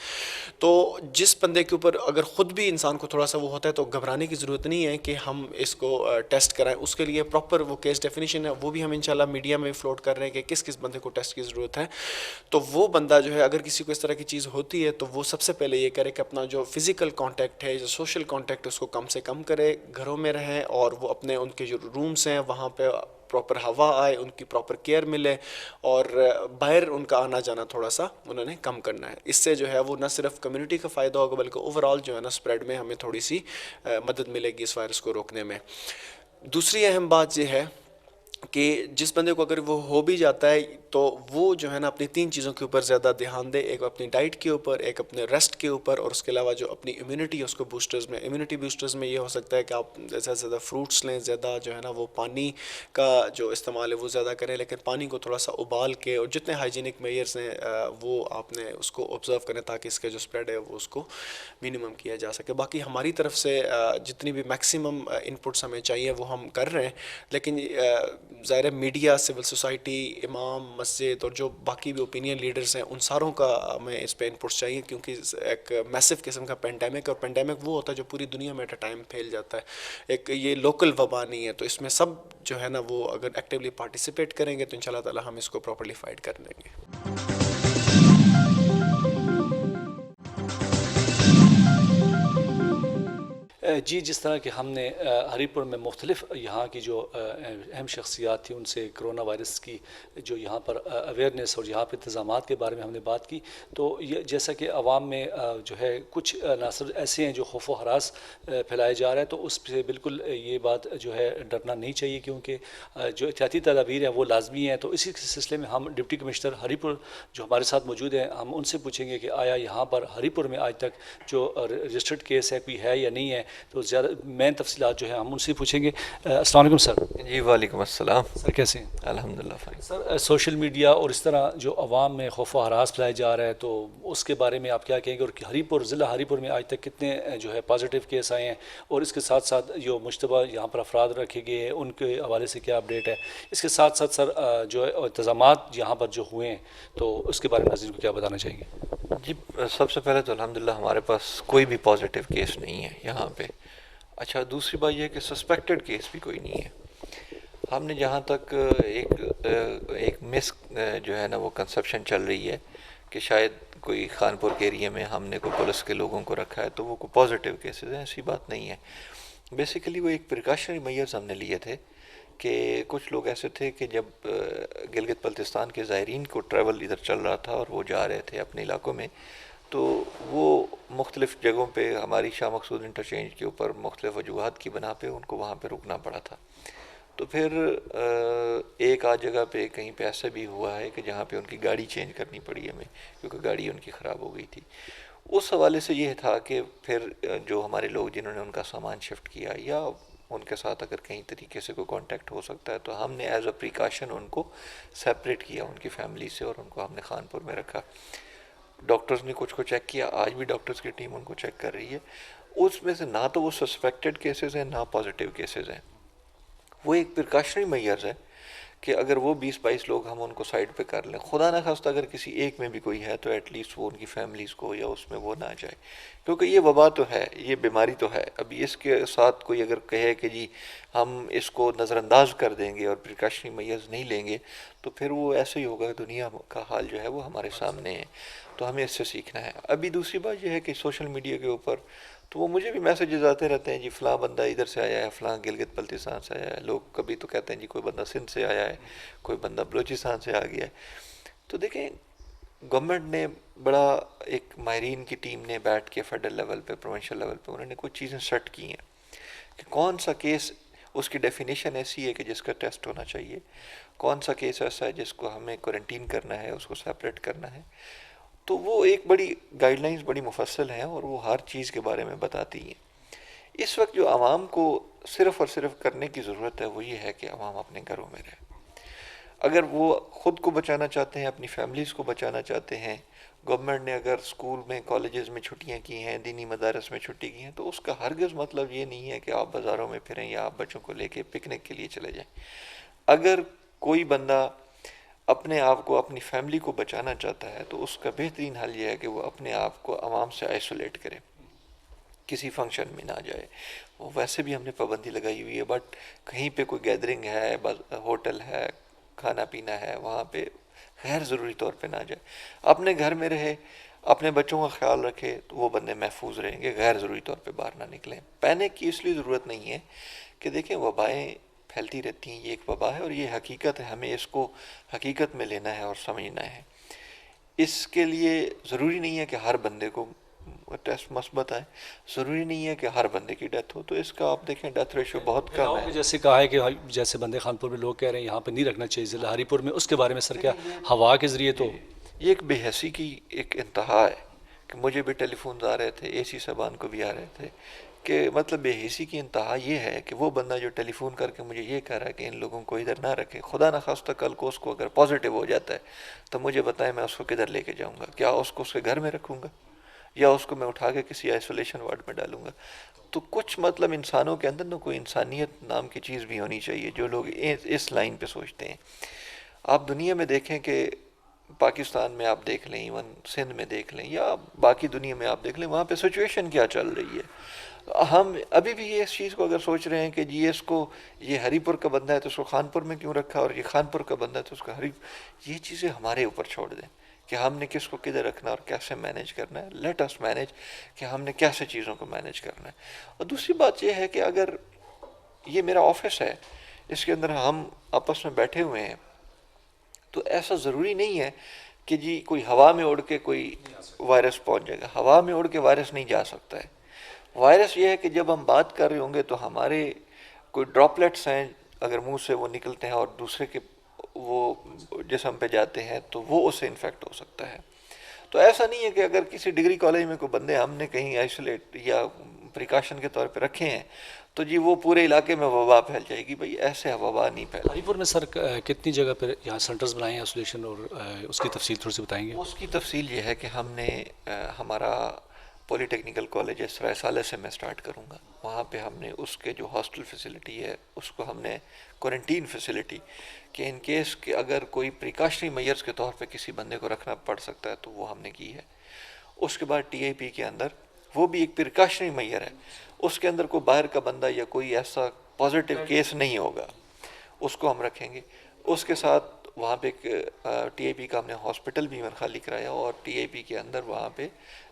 تو جس بندے کے اوپر اگر خود بھی انسان کو تھوڑا سا وہ ہوتا ہے تو گھبرانے کی ضرورت نہیں ہے کہ ہم اس کو ٹیسٹ کرائیں. اس کے لیے پراپر وہ کیس ڈیفینیشن ہے, وہ بھی ہم انشاءاللہ میڈیا میں فلوٹ کر رہے ہیں کہ کس کس بندے کو ٹیسٹ کی ضرورت ہے. تو وہ بندہ جو ہے اگر کسی کو اس طرح کی چیز ہوتی ہے تو وہ سب سے پہلے یہ کرے کہ اپنا جو فزیکل کانٹیکٹ ہے, جو سوشل کانٹیکٹ ہے, اس کو کم سے کم کرے, گھروں میں رہیں, اور وہ اپنے ان کے جو رومز ہیں وہاں پہ پراپر ہوا آئے, ان کی پراپر کیئر ملے, اور باہر ان کا آنا جانا تھوڑا سا انہوں نے کم کرنا ہے. اس سے جو ہے وہ نہ صرف کمیونٹی کا فائدہ ہوگا بلکہ اوور آل جو ہے نا اسپریڈ میں ہمیں تھوڑی سی مدد ملے گی اس وائرس کو روکنے میں. دوسری اہم بات یہ ہے کہ جس بندے کو اگر وہ ہو بھی جاتا ہے تو وہ جو ہے نا اپنی 3 چیزوں کے اوپر زیادہ دھیان دے. ایک اپنی ڈائٹ کے اوپر, ایک اپنے ریسٹ کے اوپر, اور اس کے علاوہ جو اپنی امیونٹی ہے اس کو بوسٹرز میں. امیونٹی بوسٹرز میں یہ ہو سکتا ہے کہ آپ زیادہ سے زیادہ فروٹس لیں, زیادہ جو ہے نا وہ پانی کا جو استعمال ہے وہ زیادہ کریں, لیکن پانی کو تھوڑا سا ابال کے, اور جتنے ہائیجینک میئرز ہیں وہ آپ نے اس کو آبزرو کریں تاکہ اس کا جو اسپریڈ ہے وہ اس کو منیمم کیا جا سکے. باقی ہماری طرف سے جتنی بھی میکسیمم انپٹس ہمیں چاہیے وہ ہم کر رہے ہیں, لیکن ظاہر میڈیا, سول سوسائٹی, امام, مسجد اور جو باقی بھی اوپینین لیڈرز ہیں ان ساروں کا ہمیں اس پہ انپٹس چاہیے, کیونکہ ایک میسو قسم کا پینڈیمک, اور پینڈیمک وہ ہوتا ہے جو پوری دنیا میں ایٹ اے ٹائم پھیل جاتا ہے. ایک یہ لوکل وبا نہیں ہے, تو اس میں سب جو ہے نا وہ اگر ایکٹیولی پارٹیسپیٹ کریں گے تو انشاءاللہ تعالی ہم اس کو پراپرلی فائٹ کر دیں گے. جی, جس طرح کہ ہم نے ہری پور میں مختلف یہاں کی جو اہم شخصیات تھیں ان سے کرونا وائرس کی جو یہاں پر اویئرنیس اور یہاں پہ انتظامات کے بارے میں ہم نے بات کی, تو یہ جیسا کہ عوام میں جو ہے کچھ عناصر ایسے ہیں جو خوف و ہراس پھیلائے جا رہا ہے, تو اس سے بالکل یہ بات جو ہے ڈرنا نہیں چاہیے, کیونکہ جو احتیاطی تدابیر ہیں وہ لازمی ہیں. تو اسی سلسلے میں ہم ڈپٹی کمشنر ہری پور جو ہمارے ساتھ موجود ہیں, ہم ان سے پوچھیں گے کہ آیا یہاں پر ہری پور میں آج تک جو رجسٹرڈ کیس ہے کوئی ہے یا نہیں ہے, تو زیادہ مین تفصیلات جو ہے ہم ان سے پوچھیں گے. السلام علیکم سر. جی وعلیکم السلام. سر کیسے ہیں؟ الحمدللہ فائن. سر سوشل میڈیا اور اس طرح جو عوام میں خوف و ہراس پھیلایا جا رہا ہے تو اس کے بارے میں آپ کیا کہیں گے, اور ہری پور ضلع ہری پور میں آج تک کتنے جو ہے پازیٹیو کیس آئے ہیں, اور اس کے ساتھ ساتھ جو مشتبہ یہاں پر افراد رکھے گئے ہیں ان کے حوالے سے کیا اپڈیٹ ہے؟ اس کے ساتھ ساتھ سر جو ہے انتظامات یہاں پر جو ہوئے ہیں تو اس کے بارے میں ناظرین کو کیا بتانا چاہیں گے؟ جی سب سے پہلے تو الحمدللہ ہمارے پاس کوئی بھی پازیٹیو کیس نہیں ہے یہاں پہ. اچھا دوسری بات یہ ہے کہ سسپیکٹڈ کیس بھی کوئی نہیں ہے. ہم نے جہاں تک ایک مس جو ہے نا وہ کنسپشن چل رہی ہے کہ شاید کوئی خانپور کے ایریے میں ہم نے کوئی پولیس کے لوگوں کو رکھا ہے تو وہ کوئی پازیٹیو کیسز ہیں, ایسی بات نہیں ہے. بیسیکلی وہ ایک پریکاشنری میئرز ہم نے لیے تھے کہ کچھ لوگ ایسے تھے کہ جب گلگت بلتستان کے زائرین کو ٹریول ادھر چل رہا تھا اور وہ جا رہے تھے اپنے علاقوں میں, تو وہ مختلف جگہوں پہ ہماری شاہ مقصود انٹرچینج کے اوپر مختلف وجوہات کی بنا پہ ان کو وہاں پہ رکنا پڑا تھا. تو پھر ایک آدھ جگہ پہ کہیں پہ ایسا بھی ہوا ہے کہ جہاں پہ ان کی گاڑی چینج کرنی پڑی ہمیں کیونکہ گاڑی ان کی خراب ہو گئی تھی. اس حوالے سے یہ تھا کہ پھر جو ہمارے لوگ جنہوں نے ان کا سامان شفٹ کیا یا ان کے ساتھ اگر کہیں طریقے سے کوئی کانٹیکٹ ہو سکتا ہے تو ہم نے ایز اے پریکاشن ان کو سیپریٹ کیا ان کی فیملی سے, اور ان کو ہم نے خانپور میں رکھا. ڈاکٹرز نے کچھ کو چیک کیا, آج بھی ڈاکٹرز کی ٹیم ان کو چیک کر رہی ہے. اس میں سے نہ تو وہ سسپیکٹڈ کیسز ہیں نہ پازیٹیو کیسز ہیں. وہ ایک پریکاشنری میئرز ہے کہ اگر وہ 20-22 لوگ ہم ان کو سائڈ پہ کر لیں, خدا نہ خواستہ اگر کسی ایک میں بھی کوئی ہے تو ایٹ لیسٹ وہ ان کی فیملیز کو یا اس میں وہ نہ جائے, کیونکہ یہ وبا تو ہے, یہ بیماری تو ہے. ابھی اس کے ساتھ کوئی اگر کہے کہ جی ہم اس کو نظر انداز کر دیں گے اور پریکاشنری میئرز نہیں لیں گے تو پھر وہ ایسے ہی ہوگا. دنیا کا حال جو ہے وہ ہمارے سامنے ہے, تو ہمیں اس سے سیکھنا ہے. ابھی دوسری بات یہ ہے کہ سوشل میڈیا کے اوپر تو وہ مجھے بھی میسیجز آتے رہتے ہیں, جی فلاں بندہ ادھر سے آیا ہے, فلاں گلگت بلتستان سے آیا ہے. لوگ کبھی تو کہتے ہیں جی کوئی بندہ سندھ سے آیا ہے, کوئی بندہ بلوچستان سے آ گیا ہے. تو دیکھیں گورنمنٹ نے بڑا ایک ماہرین کی ٹیم نے بیٹھ کے فیڈرل لیول پہ پروونشل لیول پہ انہوں نے کچھ چیزیں سیٹ کی ہیں کہ کون سا کیس اس کی ڈیفینیشن ایسی ہے کہ جس کا ٹیسٹ ہونا چاہیے, کون سا کیس ایسا ہے جس کو ہمیں کوارنٹین کرنا ہے, اس کو سیپریٹ کرنا ہے. تو وہ ایک بڑی گائیڈ لائنز بڑی مفصل ہیں اور وہ ہر چیز کے بارے میں بتاتی ہیں. اس وقت جو عوام کو صرف اور صرف کرنے کی ضرورت ہے وہ یہ ہے کہ عوام اپنے گھروں میں رہے. اگر وہ خود کو بچانا چاہتے ہیں, اپنی فیملیز کو بچانا چاہتے ہیں, گورنمنٹ نے اگر اسکول میں کالجز میں چھٹیاں کی ہیں, دینی مدارس میں چھٹی کی ہیں, تو اس کا ہرگز مطلب یہ نہیں ہے کہ آپ بازاروں میں پھریں یا آپ بچوں کو لے کے پکنک کے لیے چلے جائیں. اگر کوئی بندہ اپنے آپ کو اپنی فیملی کو بچانا چاہتا ہے تو اس کا بہترین حل یہ ہے کہ وہ اپنے آپ کو عوام سے آئسولیٹ کرے, کسی فنکشن میں نہ جائے. وہ ویسے بھی ہم نے پابندی لگائی ہوئی ہے, بٹ کہیں پہ کوئی گیدرنگ ہے, ہوٹل ہے, کھانا پینا ہے, وہاں پہ غیر ضروری طور پہ نہ جائے. اپنے گھر میں رہے, اپنے بچوں کا خیال رکھے تو وہ بندے محفوظ رہیں گے. غیر ضروری طور پہ باہر نہ نکلیں. پینک کی اس لیے ضرورت نہیں ہے کہ دیکھیں وبائیں پھیلتی رہتی ہیں, یہ ایک وبا ہے اور یہ حقیقت ہے, ہمیں اس کو حقیقت میں لینا ہے اور سمجھنا ہے. اس کے لیے ضروری نہیں ہے کہ ہر بندے کو ٹیسٹ مثبت آئے, ضروری نہیں ہے کہ ہر بندے کی ڈیتھ ہو. تو اس کا آپ دیکھیں ڈیتھ ریشو بہت کم ہے. جیسے کہا ہے کہ جیسے بندے خانپور میں لوگ کہہ رہے ہیں یہاں پہ نہیں رکھنا چاہیے ضلع ہری پور میں, اس کے بارے میں سر کیا ہوا کے ذریعے تو یہ ایک بے حسی کی ایک انتہا ہے کہ مجھے بھی ٹیلی فونز آ رہے تھے, اے سی صاحبان کو بھی آ رہے تھے کہ مطلب بے حسی کی انتہا یہ ہے کہ وہ بندہ جو ٹیلی فون کر کے مجھے یہ کہہ رہا ہے کہ ان لوگوں کو ادھر نہ رکھے, خدا نہ خواستہ کل کو اس کو اگر پازیٹیو ہو جاتا ہے تو مجھے بتائیں میں اس کو کدھر لے کے جاؤں گا؟ کیا اس کو اس کے گھر میں رکھوں گا یا اس کو میں اٹھا کے کسی آئسولیشن وارڈ میں ڈالوں گا؟ تو کچھ مطلب انسانوں کے اندر نہ کوئی انسانیت نام کی چیز بھی ہونی چاہیے جو لوگ اس لائن پہ سوچتے ہیں. آپ دنیا میں دیکھیں کہ پاکستان میں آپ دیکھ لیں, ایون سندھ میں دیکھ لیں یا باقی دنیا میں آپ دیکھ لیں, وہاں پہ سچویشن کیا چل رہی ہے. ہم ابھی بھی یہ اس چیز کو اگر سوچ رہے ہیں کہ جی اس کو یہ ہری پور کا بندہ ہے تو اس کو خانپور میں کیوں رکھا, اور یہ خانپور کا بندہ ہے تو اس کو یہ چیزیں ہمارے اوپر چھوڑ دیں کہ ہم نے کس کو کدھر رکھنا اور کیسے مینیج کرنا ہے. لیٹ اس مینیج کہ ہم نے کیسے چیزوں کو مینیج کرنا ہے. اور دوسری بات یہ ہے کہ اگر یہ میرا آفس ہے, اس کے اندر ہم آپس میں بیٹھے ہوئے ہیں, تو ایسا ضروری نہیں ہے کہ جی کوئی ہوا میں اڑ کے کوئی وائرس پہنچ جائے گا. ہوا میں اڑ کے وائرس نہیں جا سکتا ہے. وائرس یہ ہے کہ جب ہم بات کر رہے ہوں گے تو ہمارے کوئی ڈراپلیٹس ہیں اگر منہ سے وہ نکلتے ہیں اور دوسرے کے وہ جسم پہ جاتے ہیں تو وہ اس سے انفیکٹ ہو سکتا ہے. تو ایسا نہیں ہے کہ اگر کسی ڈگری کالج میں کوئی بندے ہم نے کہیں آئسولیٹ یا پریکاشن کے طور پہ رکھے ہیں تو جی وہ پورے علاقے میں وبا پھیل جائے گی. بھائی ایسے وبا نہیں پھیلے. ہری پور میں سر کتنی جگہ پہ یہاں سینٹرز بنائے ہیں آئسولیشن، اور اس کی تفصیل تھوڑی سی بتائیں گے؟ اس کی تفصیل یہ ہے کہ ہم نے ہمارا پولی ٹیکنیکل کالج ہے سرائے سالے سے میں سٹارٹ کروں گا. وہاں پہ ہم نے اس کے جو ہاسٹل فیسلٹی ہے اس کو ہم نے کوارنٹین فیسلٹی کہ ان کیس کہ اگر کوئی پریکاشنری میئرز کے طور پہ کسی بندے کو رکھنا پڑ سکتا ہے تو وہ ہم نے کی ہے. اس کے بعد ٹی آئی پی کے اندر وہ بھی ایک پریکاشنری میئر ہے، اس کے اندر کوئی باہر کا بندہ یا کوئی ایسا پازیٹیو کیس نہیں ہوگا، اس کو ہم رکھیں گے. اس کے ساتھ وہاں پہ ایک ٹی آئی پی کا ہم نے ہاسپٹل بھی خالی کرایا، اور ٹی آئی پی کے اندر وہاں پہ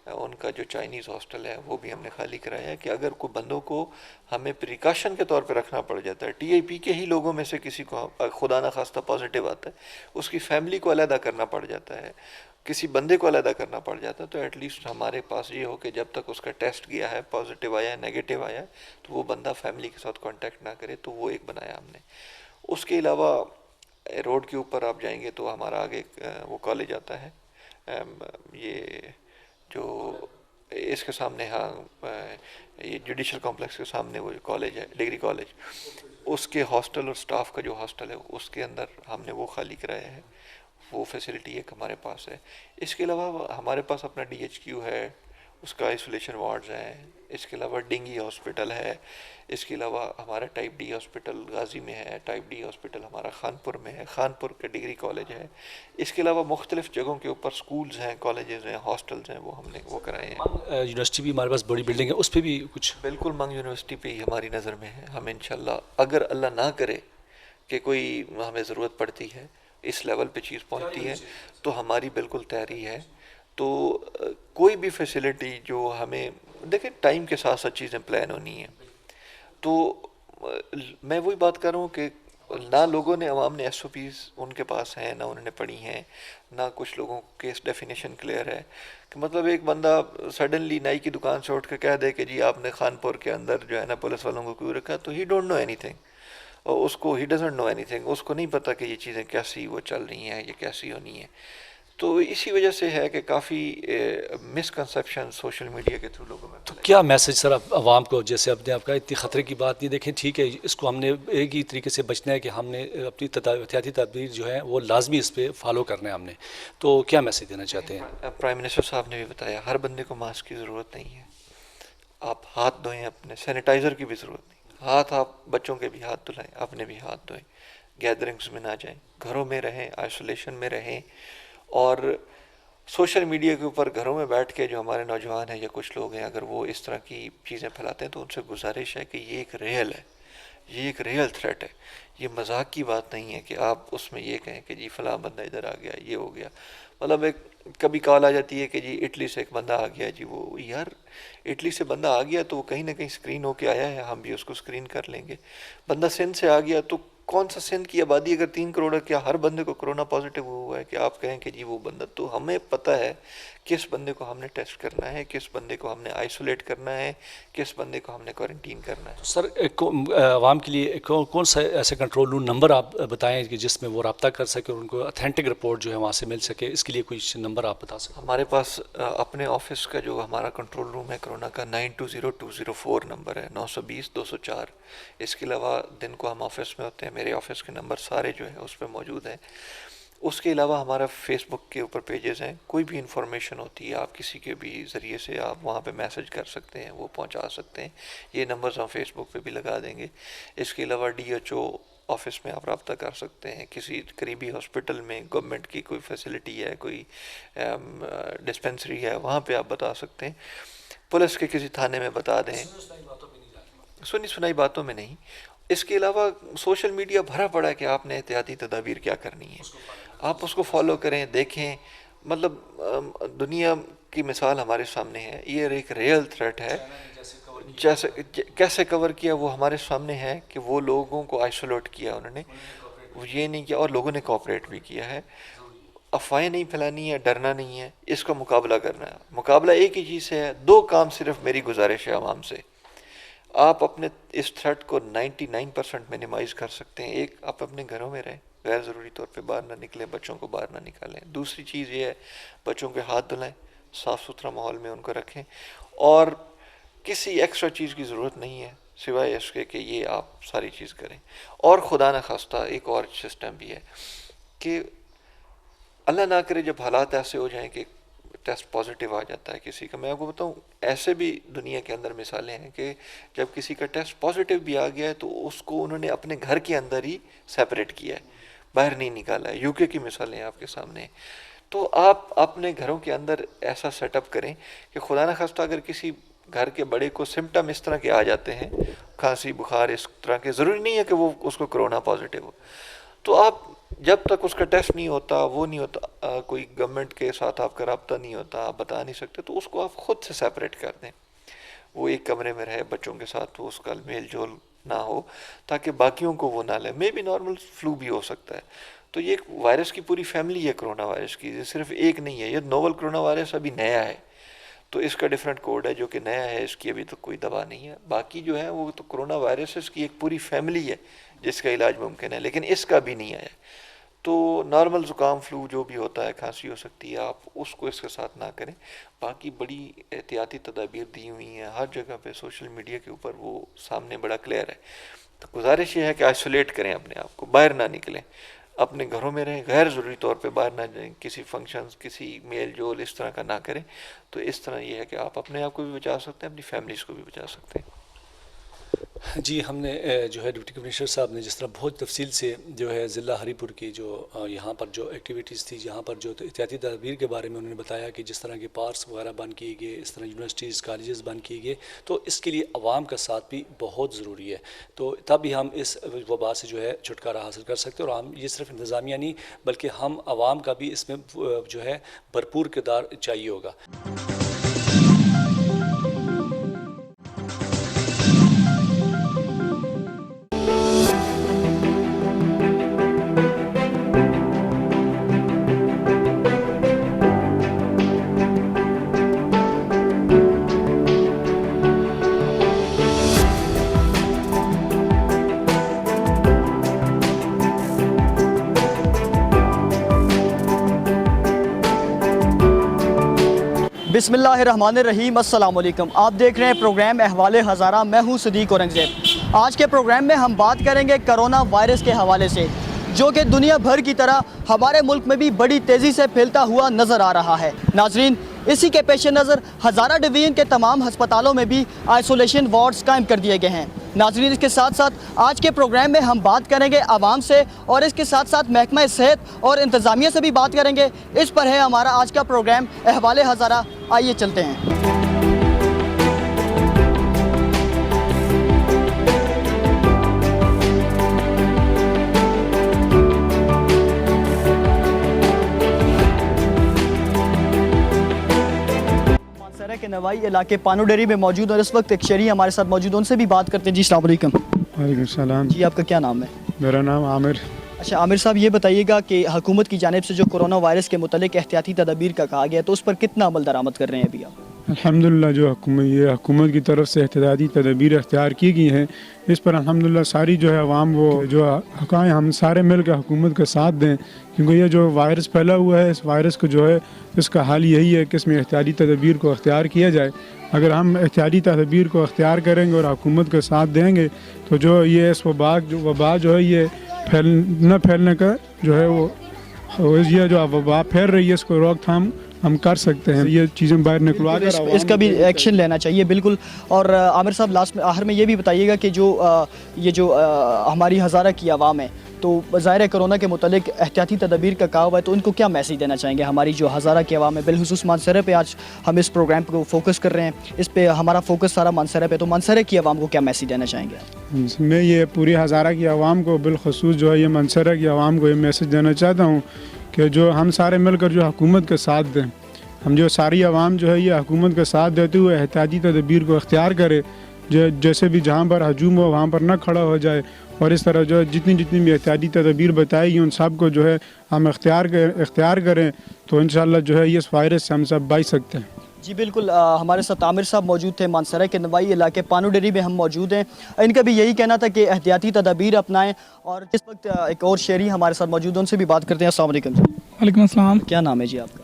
ان کا جو چائنیز ہاسٹل ہے وہ بھی ہم نے خالی کرایا ہے کہ اگر کوئی بندوں کو ہمیں پریکاشن کے طور پہ رکھنا پڑ جاتا ہے، ٹی آئی پی کے ہی لوگوں میں سے کسی کو خدا نخواستہ پازیٹیو آتا ہے، اس کی فیملی کو علیحدہ کرنا پڑ جاتا ہے، کسی بندے کو علیحدہ کرنا پڑ جاتا ہے، تو ایٹ لیسٹ ہمارے پاس یہ ہو کہ جب تک اس کا ٹیسٹ گیا ہے، پازیٹیو آیا ہے، نیگیٹو آیا ہے، تو وہ بندہ فیملی کے ساتھ کانٹیکٹ نہ کرے. تو وہ ایک بنایا ہم نے. اس کے علاوہ روڈ کے اوپر آپ جائیں گے تو ہمارا آگے وہ کالج آتا ہے، یہ جو اس کے سامنے، ہاں یہ جوڈیشل کمپلیکس کے سامنے وہ کالج ہے ڈگری کالج، اس کے ہاسٹل اور سٹاف کا جو ہاسٹل ہے اس کے اندر ہم نے وہ خالی کرایا ہے. وہ فیسلٹی ایک ہمارے پاس ہے. اس کے علاوہ ہمارے پاس اپنا ڈی ایچ کیو ہے، اس کا آئسولیشن وارڈز ہیں. اس کے علاوہ ڈینگی ہاسپٹل ہے. اس کے علاوہ ہمارا ٹائپ ڈی ہاسپٹل غازی میں ہے، ٹائپ ڈی ہاسپٹل ہمارا خانپور میں ہے، خانپور کا ڈگری کالج ہے. اس کے علاوہ مختلف جگہوں کے اوپر سکولز ہیں، کالجز ہیں، ہاسٹلز ہیں، وہ ہم نے وہ کرائے ہیں. یونیورسٹی بھی ہمارے پاس بڑی بلڈنگ ہے، اس پہ بھی کچھ؟ بالکل منگ یونیورسٹی پہ ہی ہماری نظر میں ہے. ہم انشاءاللہ اگر اللہ نہ کرے کہ کوئی ہمیں ضرورت پڑتی ہے، اس لیول پہ چیز پہنچتی ہے، تو ہماری بالکل تیاری ہے. تو کوئی بھی فیسلٹی جو ہمیں، دیکھیں ٹائم کے ساتھ ساتھ چیزیں پلان ہونی ہیں. تو میں وہی بات کر رہا ہوں کہ نہ لوگوں نے، عوام نے ایس او پیز ان کے پاس ہیں، نہ انہوں نے پڑھی ہیں، نہ کچھ لوگوں کے اس ڈیفینیشن کلیئر ہے کہ مطلب ایک بندہ سڈنلی نائی کی دکان سے اٹھ کے کہہ دے کہ جی آپ نے خانپور کے اندر جو ہے نا پولیس والوں کو کیوں رکھا، تو ہی ڈونٹ نو اینی تھنگ، اور اس کو ہی ڈزنٹ نو اینی تھنگ، اس کو نہیں پتہ کہ یہ چیزیں کیسی وہ چل رہی ہیں، یہ کیسی ہونی ہیں. تو اسی وجہ سے ہے کہ کافی مسکنسیپشن سوشل میڈیا کے تھرو لوگوں میں. تو کیا میسج سر آپ عوام کو، جیسے اپنے آپ کا اتنی خطرے کی بات نہیں، دیکھیں ٹھیک ہے اس کو ہم نے ایک ہی طریقے سے بچنا ہے کہ ہم نے اپنی احتیاطی تدابیر جو ہے وہ لازمی اس پہ فالو کرنا ہے ہم نے. تو کیا میسج دینا چاہتے ہیں؟ پرائم منسٹر صاحب نے بھی بتایا ہر بندے کو ماسک کی ضرورت نہیں ہے. آپ ہاتھ دھوئیں، اپنے سینیٹائزر کی بھی ضرورت نہیں، ہاتھ آپ بچوں کے بھی ہاتھ دھلائیں، اپنے بھی ہاتھ دھوئیں، گیدرنگز میں نہ جائیں، گھروں میں رہیں، آئسولیشن میں رہیں. اور سوشل میڈیا کے اوپر گھروں میں بیٹھ کے جو ہمارے نوجوان ہیں یا کچھ لوگ ہیں، اگر وہ اس طرح کی چیزیں پھیلاتے ہیں تو ان سے گزارش ہے کہ یہ ایک ریئل ہے، یہ ایک ریئل تھریٹ ہے. یہ مذاق کی بات نہیں ہے کہ آپ اس میں یہ کہیں کہ جی فلاں بندہ ادھر آ گیا، یہ ہو گیا. مطلب ایک کبھی کال آ جاتی ہے کہ جی اٹلی سے ایک بندہ آ گیا، جی وہ یار اٹلی سے بندہ آ گیا تو وہ کہیں نہ کہیں اسکرین ہو کے آیا ہے، ہم بھی اس کو اسکرین کر لیں گے. بندہ سندھ سے آ گیا تو کون سا سندھ کی آبادی اگر 3 کروڑ ہے، کیا ہر بندے کو کرونا پازیٹیو ہوا ہے کہ آپ کہیں کہ جی وہ بندہ؟ تو ہمیں پتہ ہے کس بندے کو ہم نے ٹیسٹ کرنا ہے، کس بندے کو ہم نے آئسولیٹ کرنا ہے، کس بندے کو ہم نے کوارنٹین کرنا ہے. سر عوام کے لیے کون سا ایسے کنٹرول روم نمبر آپ بتائیں کہ جس میں وہ رابطہ کر سکے اور ان کو اتھینٹک رپورٹ جو ہے وہاں سے مل سکے، اس کے لیے کوئی نمبر آپ بتا سکیں؟ ہمارے پاس اپنے آفس کا جو ہمارا کنٹرول روم ہے کرونا کا 920204 نمبر ہے، 920-204. اس کے علاوہ دن کو ہم آفس میں ہوتے ہیں، میرے آفس کے نمبر سارے جو ہیں اس پہ موجود ہیں. اس کے علاوہ ہمارا فیس بک کے اوپر پیجز ہیں، کوئی بھی انفارمیشن ہوتی ہے آپ کسی کے بھی ذریعے سے آپ وہاں پہ میسج کر سکتے ہیں، وہ پہنچا سکتے ہیں. یہ نمبرز ہم فیس بک پہ بھی لگا دیں گے. اس کے علاوہ ڈی ایچ او آفس میں آپ رابطہ کر سکتے ہیں، کسی قریبی ہاسپٹل میں گورنمنٹ کی کوئی فیسلٹی ہے، کوئی ڈسپینسری ہے، وہاں پہ آپ بتا سکتے ہیں. پولیس کے کسی تھانے میں بتا دیں، سنی سنائی باتوں میں نہیں. اس کے علاوہ سوشل میڈیا بھرا پڑا ہے کہ آپ نے احتیاطی تدابیر کیا کرنی ہے، آپ اس کو فالو کریں، دیکھیں. مطلب دنیا کی مثال ہمارے سامنے ہے، یہ ایک ریئل تھریٹ ہے. جیسے کیسے کور کیا وہ ہمارے سامنے ہے کہ وہ لوگوں کو آئسولیٹ کیا انہوں نے، یہ نہیں کیا، اور لوگوں نے کوآپریٹ بھی کیا ہے. افواہیں نہیں پھیلانی ہے، ڈرنا نہیں ہے، اس کا مقابلہ کرنا ہے. مقابلہ ایک ہی چیز سے ہے، 2 کام صرف میری گزارش ہے عوام سے. آپ اپنے اس تھریٹ کو 99% منیمائز کر سکتے ہیں. ایک، آپ اپنے گھروں میں رہیں، غیر ضروری طور پہ باہر نہ نکلیں، بچوں کو باہر نہ نکالیں. دوسری چیز یہ ہے بچوں کے ہاتھ دھلائیں، صاف ستھرا ماحول میں ان کو رکھیں. اور کسی ایکسٹرا چیز کی ضرورت نہیں ہے سوائے اس کے کہ یہ آپ ساری چیز کریں. اور خدا نخواستہ ایک اور سسٹم بھی ہے کہ اللہ نہ کرے جب حالات ایسے ہو جائیں کہ ٹیسٹ پازیٹیو آ جاتا ہے کسی کا. میں آپ کو بتاؤں ایسے بھی دنیا کے اندر مثالیں ہیں کہ جب کسی کا ٹیسٹ پازیٹیو بھی آ گیا ہے تو اس کو انہوں نے اپنے گھر کے اندر ہی سیپریٹ کیا ہے, باہر نہیں نکالا ہے. UK کی مثالیں آپ کے سامنے ہیں. تو آپ اپنے گھروں کے اندر ایسا سیٹ اپ کریں کہ خدا نخواستہ اگر کسی گھر کے بڑے کو سمٹم اس طرح کے آ جاتے ہیں, کھانسی بخار اس طرح کے, ضروری نہیں ہے کہ وہ اس کو کرونا پازیٹیو ہو, تو آپ جب تک اس کا ٹیسٹ نہیں ہوتا, وہ نہیں ہوتا, کوئی گورنمنٹ کے ساتھ آپ کا رابطہ نہیں ہوتا, آپ بتا نہیں سکتے, تو اس کو آپ خود سے سیپریٹ کر دیں. وہ ایک کمرے میں رہے بچوں کے ساتھ, تو اس کا میل جول نہ ہو تاکہ باقیوں کو وہ نہ لے. مے بھی نارمل فلو بھی ہو سکتا ہے. تو یہ ایک وائرس کی پوری فیملی ہے کرونا وائرس کی, یہ صرف ایک نہیں ہے. یہ نوول کرونا وائرس ابھی نیا ہے, تو اس کا ڈیفرنٹ کوڈ ہے جو کہ نیا ہے, اس کی ابھی تک کوئی دوا نہیں ہے. باقی جو ہے وہ تو کرونا وائرسز کی ایک پوری فیملی ہے جس کا علاج ممکن ہے, لیکن اس کا بھی نہیں آیا. تو نارمل زکام فلو جو بھی ہوتا ہے, کھانسی ہو سکتی ہے, آپ اس کو اس کے ساتھ نہ کریں. باقی بڑی احتیاطی تدابیر دی ہوئی ہیں ہر جگہ پہ, سوشل میڈیا کے اوپر وہ سامنے بڑا کلیئر ہے. تو گزارش یہ ہے کہ آئسولیٹ کریں اپنے آپ کو, باہر نہ نکلیں, اپنے گھروں میں رہیں, غیر ضروری طور پہ باہر نہ جائیں, کسی فنکشنز, کسی میل جول اس طرح کا نہ کریں. تو اس طرح یہ ہے کہ آپ اپنے آپ کو بھی بچا سکتے ہیں, اپنی فیملیز کو بھی بچا سکتے ہیں. جی, ہم نے جو ہے ڈپٹی کمشنر صاحب نے جس طرح بہت تفصیل سے جو ہے ضلع ہری پور کی جو یہاں پر جو ایکٹیویٹیز تھی, یہاں پر جو احتیاطی تدابیر کے بارے میں انہوں نے بتایا کہ جس طرح کے پارکس وغیرہ بند کیے گئے, اس طرح یونیورسٹیز کالجز بند کیے گئے, تو اس کے لیے عوام کا ساتھ بھی بہت ضروری ہے. تو تب ہی ہم اس وبا سے جو ہے چھٹکارا حاصل کر سکتے ہیں. اور ہم یہ صرف انتظامیہ نہیں بلکہ ہم عوام کا بھی اس میں جو ہے بھرپور کردار چاہیے ہوگا. بسم اللہ الرحمن الرحیم. السلام علیکم. آپ دیکھ رہے ہیں پروگرام احوال ہزارہ. میں ہوں صدیق اورنگزیب. آج کے پروگرام میں ہم بات کریں گے کرونا وائرس کے حوالے سے, جو کہ دنیا بھر کی طرح ہمارے ملک میں بھی بڑی تیزی سے پھیلتا ہوا نظر آ رہا ہے. ناظرین, اسی کے پیش نظر ہزارہ ڈویژن کے تمام ہسپتالوں میں بھی آئسولیشن وارڈز قائم کر دیے گئے ہیں. ناظرین, اس کے ساتھ ساتھ آج کے پروگرام میں ہم بات کریں گے عوام سے, اور اس کے ساتھ ساتھ محکمہ صحت اور انتظامیہ سے بھی بات کریں گے. اس پر ہے ہمارا آج کا پروگرام احوال ہزارہ. آئیے چلتے ہیں. مانسہرہ کے نوائی علاقے پانو ڈیری میں موجود, اور اس وقت ایک شہری ہمارے ساتھ موجود ہیں, ان سے بھی بات کرتے ہیں. جی السلام علیکم. وعلیکم السلام. جی, آپ کا کیا نام ہے؟ میرا نام عامر. اچھا عامر صاحب, یہ بتائیے گا کہ حکومت کی جانب سے جو کرونا وائرس کے متعلق احتیاطی تدابیر کا کہا گیا, تو اس پر کتنا عمل درآمد کر رہے ہیں ابھی آپ؟ الحمدللہ جو حکومت کی طرف سے احتیاطی تدابیر اختیار کی گئی ہیں, اس پر الحمدللہ ساری جو ہے عوام وہ جو حقائق ہم سارے مل کے حکومت کا ساتھ دیں, کیونکہ یہ جو وائرس پھیلا ہوا ہے, اس وائرس کو جو ہے اس کا حل یہی ہے کہ اس میں احتیاطی تدابیر کو اختیار کیا جائے. اگر ہم احتیاطی تدابیر کو اختیار کریں گے اور حکومت کا ساتھ دیں گے, تو جو یہ اس وبا جو ہے یہ نہ پھیلنے کا جو ہے وہ یہ جو وبا پھیل رہی ہے, اس کو روک تھام ہم کر سکتے ہیں. یہ چیزیں باہر نکلوا کر اس کا بھی ایکشن لینا چاہیے. بالکل. اور عامر صاحب, لاسٹ میں آخر میں یہ بھی بتائیے گا کہ جو ہماری ہزارہ کی عوام ہے, تو ظاہر کرونا کے متعلق احتیاطی تدابیر کا کہا ہوا ہے, تو ان کو کیا میسیج دینا چاہیں گے ہماری جو ہزارہ کی عوام ہے؟ بالخصوص مانسہرہ پہ آج ہم اس پروگرام کو فوکس کر رہے ہیں, اس پہ ہمارا فوکس سارا مانسہرہ پہ, تو مانسہرہ کی عوام کو کیا میسیج دینا چاہیں گے؟ میں یہ پوری ہزارہ کی عوام کو, بالخصوص جو ہے یہ مانسہرہ کی عوام کو یہ میسیج دینا چاہتا ہوں کہ جو ہم سارے مل کر جو حکومت کا ساتھ دیں. ہم جو ساری عوام جو ہے یہ حکومت کا ساتھ دیتے ہوئے احتیاطی تدابیر کو اختیار کرے, جیسے بھی جہاں پر ہجوم ہو وہاں پر نہ کھڑا ہو جائے, اور اس طرح جو جتنی بھی احتیاطی تدابیر بتائی گئی ان سب کو جو ہے ہم اختیار کریں, تو انشاءاللہ جو ہے اس وائرس سے ہم سب بچ سکتے ہیں. جی بالکل. ہمارے ساتھ عامر صاحب موجود تھے, مانسہرہ کے نوائی علاقے پانو ڈیری میں ہم موجود ہیں. ان کا بھی یہی کہنا تھا کہ احتیاطی تدابیر اپنائیں. اور اس وقت ایک اور شہری ہمارے ساتھ موجود ہیں, ان سے بھی بات کرتے ہیں. السلام علیکم. وعلیکم السلام. کیا نام ہے جی آپ کا؟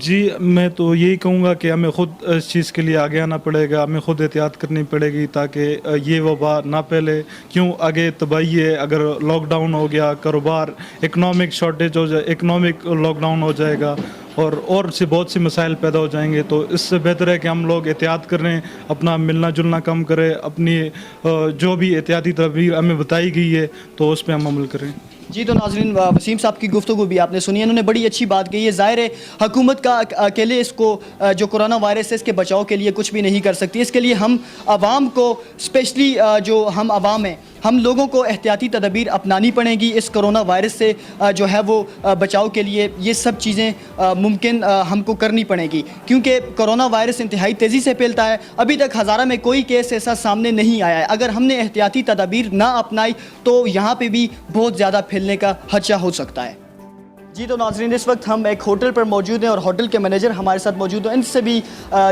جی میں تو یہی کہوں گا کہ ہمیں خود اس چیز کے لیے آگے آنا پڑے گا, ہمیں خود احتیاط کرنی پڑے گی تاکہ یہ وبا نہ پھیلے. کیوں آگے تباہی ہے, اگر لاک ڈاؤن ہو گیا, کاروبار, اکنامک شارٹیج ہو جائے, اکنامک لاک ڈاؤن ہو جائے گا اور سے بہت سے مسائل پیدا ہو جائیں گے. تو اس سے بہتر ہے کہ ہم لوگ احتیاط کریں, اپنا ملنا جلنا کم کریں, اپنی جو بھی احتیاطی تدابیر ہمیں بتائی گئی ہے تو اس پہ ہم عمل کریں. جی تو ناظرین, وسیم صاحب کی گفتگو بھی آپ نے سنی, انہوں نے بڑی اچھی بات کہی ہے. ظاہر ہے حکومت کا اکیلے اس کو جو کرونا وائرس ہے اس کے بچاؤ کے لیے کچھ بھی نہیں کر سکتی. اس کے لیے ہم عوام کو, اسپیشلی جو ہم عوام ہیں, ہم لوگوں کو احتیاطی تدابیر اپنانی پڑیں گی اس کرونا وائرس سے جو ہے وہ بچاؤ کے لیے. یہ سب چیزیں ممکن ہم کو کرنی پڑیں گی کیونکہ کرونا وائرس انتہائی تیزی سے پھیلتا ہے. ابھی تک ہزارہ میں کوئی کیس ایسا سامنے نہیں آیا ہے. اگر ہم نے احتیاطی تدابیر نہ اپنائی تو یہاں پہ بھی بہت زیادہ پھیلنے کا خدشہ ہو سکتا ہے. جی تو ناظرین, اس وقت ہم ایک ہوٹل پر موجود ہیں اور ہوٹل کے مینیجر ہمارے ساتھ موجود ہیں. ان سے بھی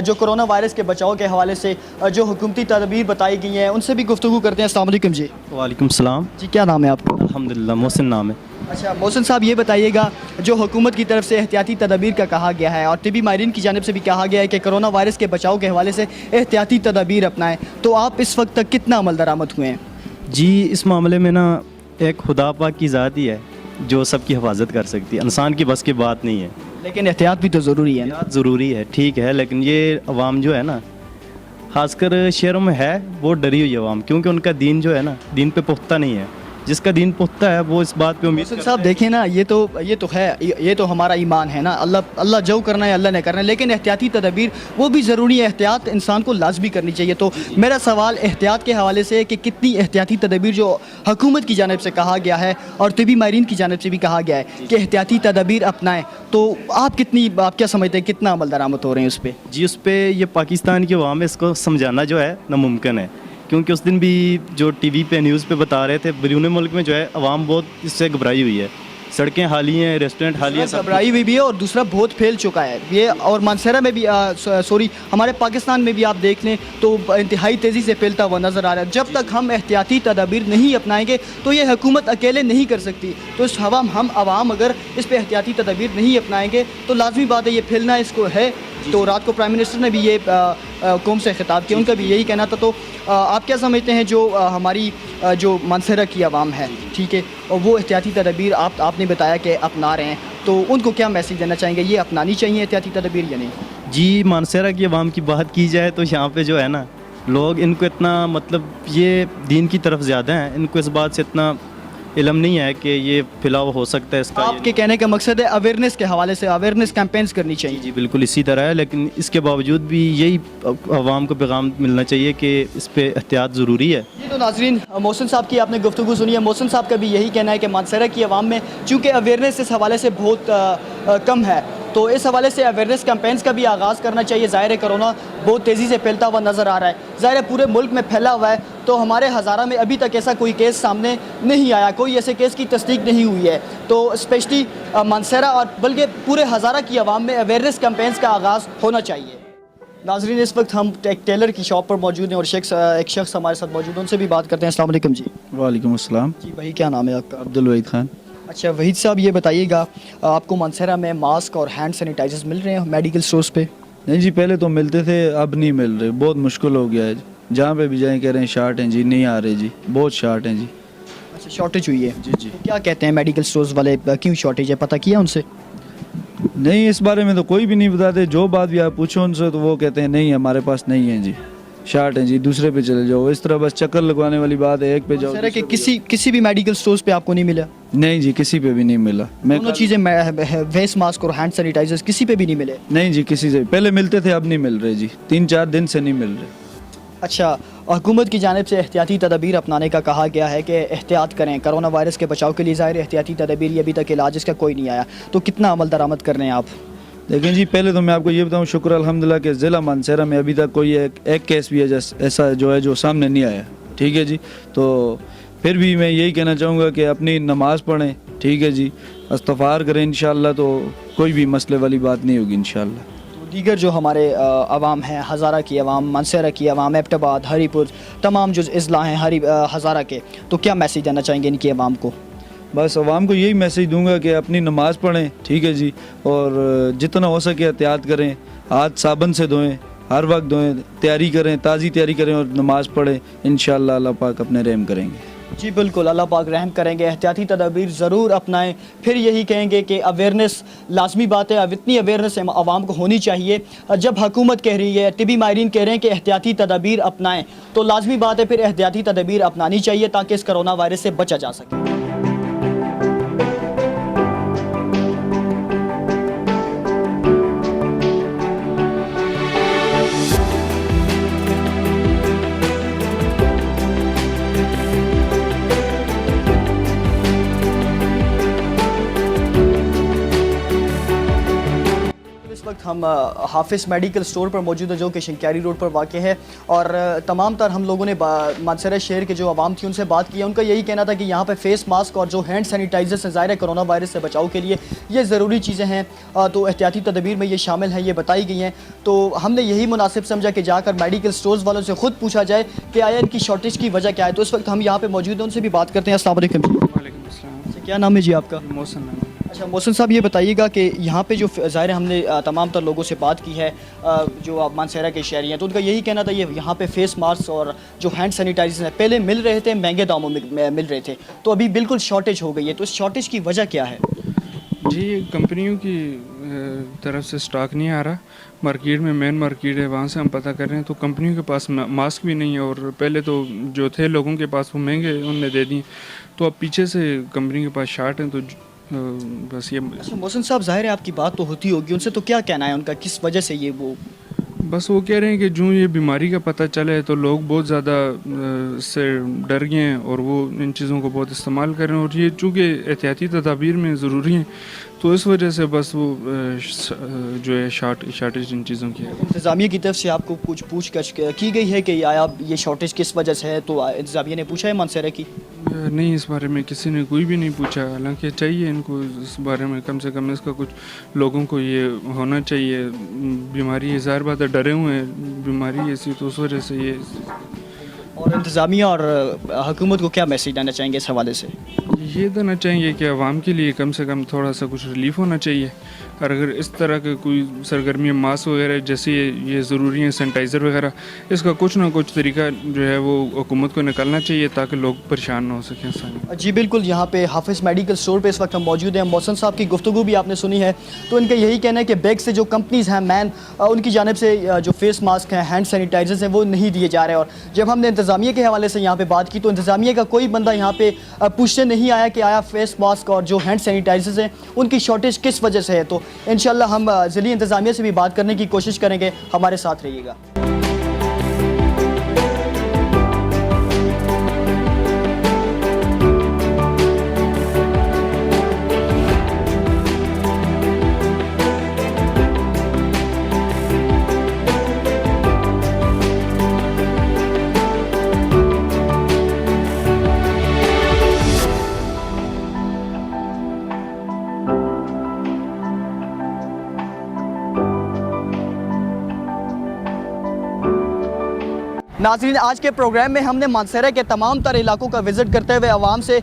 جو کرونا وائرس کے بچاؤ کے حوالے سے جو حکومتی تدابیر بتائی گئی ہیں ان سے بھی گفتگو کرتے ہیں. السلام علیکم جی. وعلیکم السلام جی, کیا نام ہے آپ کا؟ الحمدللہ محسن نام ہے. اچھا محسن صاحب, یہ بتائیے گا جو حکومت کی طرف سے احتیاطی تدابیر کا کہا گیا ہے اور طبی ماہرین کی جانب سے بھی کہا گیا ہے کہ کرونا وائرس کے بچاؤ کے حوالے سے احتیاطی تدابیر اپنائیں, تو آپ اس وقت تک کتنا عمل درآمد ہوئے ہیں؟ جی اس معاملے میں نا ایک خدا پاک کی ذات ہی ہے جو سب کی حفاظت کر سکتی ہے, انسان کی بس کی بات نہیں ہے. لیکن احتیاط بھی تو ضروری ہے. احتیاط ضروری ہے, ٹھیک ہے, لیکن یہ عوام جو ہے نا, خاص کر شہروں میں ہے, وہ ڈری ہوئی عوام, کیونکہ ان کا دین جو ہے نا دین پہ پختہ نہیں ہے. جس کا دین پختہ ہے وہ اس بات پہ امید محسن صاحب دیکھیں نا, یہ تو ہے, یہ تو ہمارا ایمان ہے نا, اللہ جو کرنا ہے اللہ نے کرنا ہے, لیکن احتیاطی تدابیر وہ بھی ضروری ہے. احتیاط انسان کو لازمی کرنی چاہیے. تو میرا سوال احتیاط کے حوالے سے ہے کہ کتنی احتیاطی تدابیر جو حکومت کی جانب سے کہا گیا ہے اور طبی ماہرین کی جانب سے بھی کہا گیا ہے کہ احتیاطی تدابیر اپنائیں, تو آپ کیا سمجھتے ہیں کتنا عمل درآمد ہو رہے ہیں اس پہ؟ جی اس پہ یہ پاکستان کی عوام ہے, اس کو سمجھانا جو ہے ناممکن ہے. کیونکہ اس دن بھی جو ٹی وی پہ نیوز پہ بتا رہے تھے, بیرون ملک میں جو ہے عوام بہت اس سے گھبرائی ہوئی ہے, سڑکیں خالی ہیں, ریسٹورنٹ خالی ہیں, گھبرائی ہوئی بھی ہے, اور دوسرا بہت پھیل چکا ہے یہ. اور مانسہرہ میں بھی ہمارے پاکستان میں بھی آپ دیکھ لیں تو انتہائی تیزی سے پھیلتا ہوا نظر آ رہا ہے. جب تک ہم احتیاطی تدابیر نہیں اپنائیں گے تو یہ حکومت اکیلے نہیں کر سکتی. تو اس ہم عوام اگر اس پہ احتیاطی تدابیر نہیں اپنائیں گے تو لازمی بات ہے یہ پھیلنا اس کو ہے. تو رات کو پرائم منسٹر نے بھی یہ قوم سے خطاب کیا, ان کا بھی یہی کہنا تھا. تو آپ کیا سمجھتے ہیں جو ہماری جو مانسہرہ کی عوام ہے, ٹھیک ہے, اور وہ احتیاطی تدابیر آپ نے بتایا کہ اپنا رہے ہیں, تو ان کو کیا میسیج دینا چاہیں گے, یہ اپنانی چاہیے احتیاطی تدابیر یا نہیں؟ جی مانسہرہ کی عوام کی بات کی جائے تو یہاں پہ جو ہے نا لوگ ان کو اتنا مطلب یہ دین کی طرف زیادہ ہیں, ان کو اس بات سے اتنا علم نہیں ہے کہ یہ پھیلاؤ ہو سکتا ہے اس کا. آپ کے کہنے کا مقصد ہے اویئرنیس کے حوالے سے اویئرنیس کیمپینز کرنی چاہیے. جی بالکل اسی طرح ہے, لیکن اس کے باوجود بھی یہی عوام کو پیغام ملنا چاہیے کہ اس پہ احتیاط ضروری ہے. جی تو ناظرین, محسن صاحب کی آپ نے گفتگو سنی ہے. محسن صاحب کا بھی یہی کہنا ہے کہ مانسہرہ کی عوام میں چونکہ اویئرنیس اس حوالے سے بہت کم ہے, تو اس حوالے سے اویئرنیس کیمپینز کا بھی آغاز کرنا چاہیے. ظاہر ہے کرونا بہت تیزی سے پھیلتا ہوا نظر آ رہا ہے, ظاہر ہے پورے ملک میں پھیلا ہوا ہے, تو ہمارے ہزارہ میں ابھی تک ایسا کوئی کیس سامنے نہیں آیا, کوئی ایسے کیس کی تصدیق نہیں ہوئی ہے. تو اسپیشلی مانسہرہ اور بلکہ پورے ہزارہ کی عوام میں اویئرنیس کیمپینز کا آغاز ہونا چاہیے. ناظرین اس وقت ہم ایک ٹیلر کی شاپ پر موجود ہیں اور ایک شخص ہمارے ساتھ موجود ہیں, ان سے بھی بات کرتے ہیں. السلام علیکم جی. وعلیکم السلام. جی بھائی, کیا نام ہے آپ کا؟ عبدالوحید خان. اچھا وحید صاحب, یہ بتائیے گا آپ کو مانسہرہ میں ماسک اور ہینڈ سینیٹائزرز مل رہے ہیں میڈیکل سٹورز پہ؟ نہیں جی, پہلے تو ملتے تھے, اب نہیں مل رہے, بہت مشکل ہو گیا ہے. جہاں پہ بھی جائیں کہہ رہے ہیں شارٹ ہیں جی, نہیں آ رہے جی, بہت شارٹ ہیں جی. اچھا شارٹیج ہوئی ہے جی. جی کیا کہتے ہیں میڈیکل سٹورز والے, کیوں شارٹیج ہے, پتہ کیا ان سے؟ نہیں اس بارے میں تو کوئی بھی نہیں بتاتے, جو بات بھی آپ پوچھو ان سے تو وہ کہتے ہیں نہیں ہمارے پاس نہیں ہیں جی, شارٹ ہیں جی, دوسرے پہ چلے جاؤ. اس طرح بس چکر لگوانے والی بات ہے, ایک پہ جاؤ. سر کہ کسی بھی میڈیکل سٹورز پہ آپ کو نہیں ملا؟ نہیں جی, کسی پہ بھی نہیں ملا. دونوں چیزیں فیس ماسک اور ہینڈ سینیٹائزرز کسی پہ بھی نہیں ملے؟ نہیں جی, کسی سے. پہلے ملتے تھے, اب نہیں مل رہے جی, 3-4 دن سے نہیں مل رہے. اچھا, حکومت کی جانب سے احتیاطی تدابیر اپنانے کا کہا گیا ہے کہ احتیاط کریں کرونا وائرس کے بچاؤ کے لیے. ظاہر احتیاطی تدابیر یہ ابھی تک علاج اس کا کوئی نہیں آیا, تو کتنا عمل درآمد کر رہے ہیں آپ؟ لیکن جی پہلے تو میں آپ کو یہ بتاؤں, شکر الحمدللہ کہ ضلع مانسہرہ میں ابھی تک کوئی ایک کیس بھی ہے ایسا جو ہے جو سامنے نہیں آیا, ٹھیک ہے جی. تو پھر بھی میں یہی کہنا چاہوں گا کہ اپنی نماز پڑھیں, ٹھیک ہے جی, استغفار کریں انشاءاللہ, تو کوئی بھی مسئلے والی بات نہیں ہوگی انشاءاللہ. دیگر جو ہمارے عوام ہیں, ہزارہ کی عوام, مانسہرہ کی عوام, ایبٹ آباد, ہری پور, تمام جو اضلاع ہیں ہزارہ کے, تو کیا میسیج دینا چاہیں گے ان کی عوام کو؟ بس عوام کو یہی میسیج دوں گا کہ اپنی نماز پڑھیں، ٹھیک ہے جی، اور جتنا ہو سکے احتیاط کریں، ہاتھ صابن سے دھوئیں، ہر وقت دھوئیں، تیاری کریں، تازی تیاری کریں اور نماز پڑھیں، انشاءاللہ اللہ پاک اپنے رحم کریں گے۔ جی بالکل، اللہ پاک رحم کریں گے، احتیاطی تدابیر ضرور اپنائیں۔ پھر یہی کہیں گے کہ اویئرنیس لازمی بات ہے، اب اتنی اویئرنیس عوام کو ہونی چاہیے۔ جب حکومت کہہ رہی ہے، طبی ماہرین کہہ رہے ہیں کہ احتیاطی تدابیر اپنائیں، تو لازمی بات ہے پھر احتیاطی تدابیر اپنانی چاہیے تاکہ اس کرونا وائرس سے بچا جا سکے۔ ہم حافظ میڈیکل سٹور پر موجود ہے جو کہ شنکیاری روڈ پر واقع ہے، اور تمام تر ہم لوگوں نے مانسہرہ شہر کے جو عوام تھی ان سے بات کی ہے۔ ان کا یہی کہنا تھا کہ یہاں پہ فیس ماسک اور جو ہینڈ سینیٹائزر ہیں، ظاہر ہے کرونا وائرس سے بچاؤ کے لیے یہ ضروری چیزیں ہیں، تو احتیاطی تدابیر میں یہ شامل ہیں، یہ بتائی گئی ہیں۔ تو ہم نے یہی مناسب سمجھا کہ جا کر میڈیکل سٹورز والوں سے خود پوچھا جائے کہ آیا ان کی شارٹیج کی وجہ کیا ہے۔ تو اس وقت ہم یہاں پہ موجود ہیں، ان سے بھی بات کرتے ہیں۔ السلام علیکم۔ وعلیکم السلام۔ کیا نام ہے جی آپ کا؟ محسن نام۔ اچھا محسن صاحب، یہ بتائیے گا کہ یہاں پہ جو ظاہر ہم نے تمام تر لوگوں سے بات کی ہے جو آپ مانسہرہ کے شہری ہیں، تو ان کا یہی کہنا تھا یہ یہاں پہ فیس ماسک اور جو ہینڈ سینیٹائزر ہیں پہلے مل رہے تھے، مہنگے داموں میں مل رہے تھے، تو ابھی بالکل شارٹیج ہو گئی ہے، تو اس شارٹیج کی وجہ کیا ہے؟ جی کمپنیوں کی طرف سے سٹاک نہیں آ رہا، مارکیٹ میں مین مارکیٹ ہے وہاں سے ہم پتہ کر رہے ہیں، تو کمپنیوں کے پاس ماسک بھی نہیں ہے، اور پہلے تو جو تھے لوگوں کے پاس وہ مہنگے ان نے دے دیے، تو اب پیچھے سے کمپنی کے پاس شارٹ ہیں، تو بس یہ محسن صاحب ظاہر ہے آپ کی بات تو ہوتی ہوگی ان سے، تو کیا کہنا ہے ان کا، کس وجہ سے یہ وہ بس وہ کہہ رہے ہیں کہ جو یہ بیماری کا پتہ چلے تو لوگ بہت زیادہ اس سے ڈر گئے ہیں اور وہ ان چیزوں کو بہت استعمال کر رہے ہیں، اور یہ چونکہ احتیاطی تدابیر میں ضروری ہیں تو اس وجہ سے بس وہ جو ہے شارٹیج ان چیزوں کی ہے۔ انتظامیہ کی طرف سے آپ کو کچھ پوچھ گچھ کی گئی ہے کہ آیا یہ شارٹیج کس وجہ سے ہے، تو انتظامیہ نے پوچھا ہے مانسہرہ کی؟ نہیں، اس بارے میں کسی نے کوئی بھی نہیں پوچھا، حالانکہ چاہیے ان کو اس بارے میں کم سے کم اس کا کچھ لوگوں کو یہ ہونا چاہیے، بیماری ظاہر بات ہے ڈرے ہوئے ہیں بیماری ایسی، تو اس وجہ سے یہ۔ اور انتظامیہ اور حکومت کو کیا میسیج دینا چاہیں گے اس حوالے سے؟ یہ دینا چاہیں گے کہ عوام کے لیے کم سے کم تھوڑا سا کچھ ریلیف ہونا چاہیے، اور اگر اس طرح کے کوئی سرگرمی ماسک وغیرہ جیسے یہ ضروری ہیں، سینیٹائزر وغیرہ، اس کا کچھ نہ کچھ طریقہ جو ہے وہ حکومت کو نکالنا چاہیے تاکہ لوگ پریشان نہ ہو سکیں۔ جی بالکل، یہاں پہ حافظ میڈیکل سٹور پہ اس وقت ہم موجود ہیں۔ محسن صاحب کی گفتگو بھی آپ نے سنی ہے، تو ان کا یہی کہنا ہے کہ بیگ سے جو کمپنیز ہیں مین ان کی جانب سے جو فیس ماسک ہیں، ہینڈ سینیٹائزرز ہیں، وہ نہیں دیے جا رہے، اور جب ہم نے انتظامیہ کے حوالے سے یہاں پہ بات کی تو انتظامیہ کا کوئی بندہ یہاں پہ پوچھنے نہیں آیا کہ آیا فیس ماسک اور جو ہینڈ سینیٹائزرز ہیں ان کی شارٹیج کس وجہ سے ہے۔ تو انشاءاللہ ہم ضلعی انتظامیہ سے بھی بات کرنے کی کوشش کریں گے، ہمارے ساتھ رہیے گا۔ ناظرین، آج کے پروگرام میں ہم نے مانسہرہ کے تمام تر علاقوں کا وزٹ کرتے ہوئے عوام سے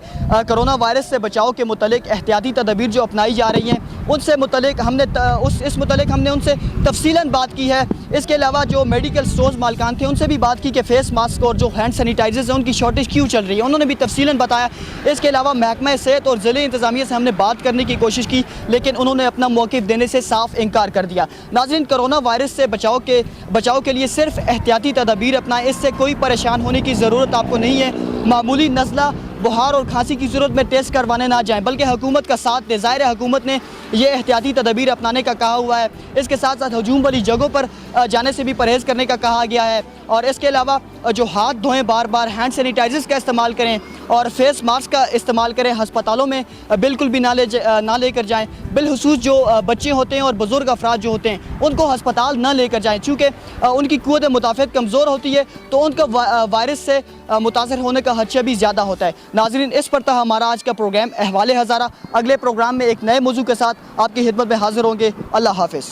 کرونا وائرس سے بچاؤ کے متعلق احتیاطی تدابیر جو اپنائی جا رہی ہیں ان سے متعلق ہم نے ان سے تفصیلاً بات کی ہے۔ اس کے علاوہ جو میڈیکل سٹورز مالکان تھے ان سے بھی بات کی کہ فیس ماسک اور جو ہینڈ سینیٹائزرز ہیں ان کی شارٹیج کیوں چل رہی ہے، انہوں نے بھی تفصیلاً بتایا۔ اس کے علاوہ محکمہ صحت اور ضلعی انتظامیہ سے ہم نے بات کرنے کی کوشش کی، لیکن انہوں نے اپنا موقف دینے سے صاف انکار کر دیا۔ ناظرین، کرونا وائرس سے بچاؤ کے لیے صرف احتیاطی تدابیر اپنائیں، اس سے کوئی پریشان ہونے کی ضرورت آپ کو نہیں ہے۔ معمولی نزلہ، بخار اور کھانسی کی صورت میں ٹیسٹ کروانے نہ جائیں، بلکہ حکومت کا ساتھ دیں۔ ظاہر ہے حکومت نے یہ احتیاطی تدابیر اپنانے کا کہا ہوا ہے، اس کے ساتھ ساتھ ہجوم والی جگہوں پر جانے سے بھی پرہیز کرنے کا کہا گیا ہے، اور اس کے علاوہ جو ہاتھ دھوئیں، بار بار ہینڈ سینیٹائزرز کا استعمال کریں اور فیس ماسک کا استعمال کریں۔ ہسپتالوں میں بالکل بھی نہ لے کر جائیں، بالخصوص جو بچے ہوتے ہیں اور بزرگ افراد جو ہوتے ہیں ان کو ہسپتال نہ لے کر جائیں، چونکہ ان کی قوت مدافعت کمزور ہوتی ہے تو ان کا وائرس سے متاثر ہونے کا خدشہ بھی زیادہ ہوتا ہے۔ ناظرین، اس پر تھا ہمارا آج کا پروگرام احوال ہزارہ۔ اگلے پروگرام میں ایک نئے موضوع کے ساتھ آپ کی خدمت میں حاضر ہوں گے۔ اللہ حافظ۔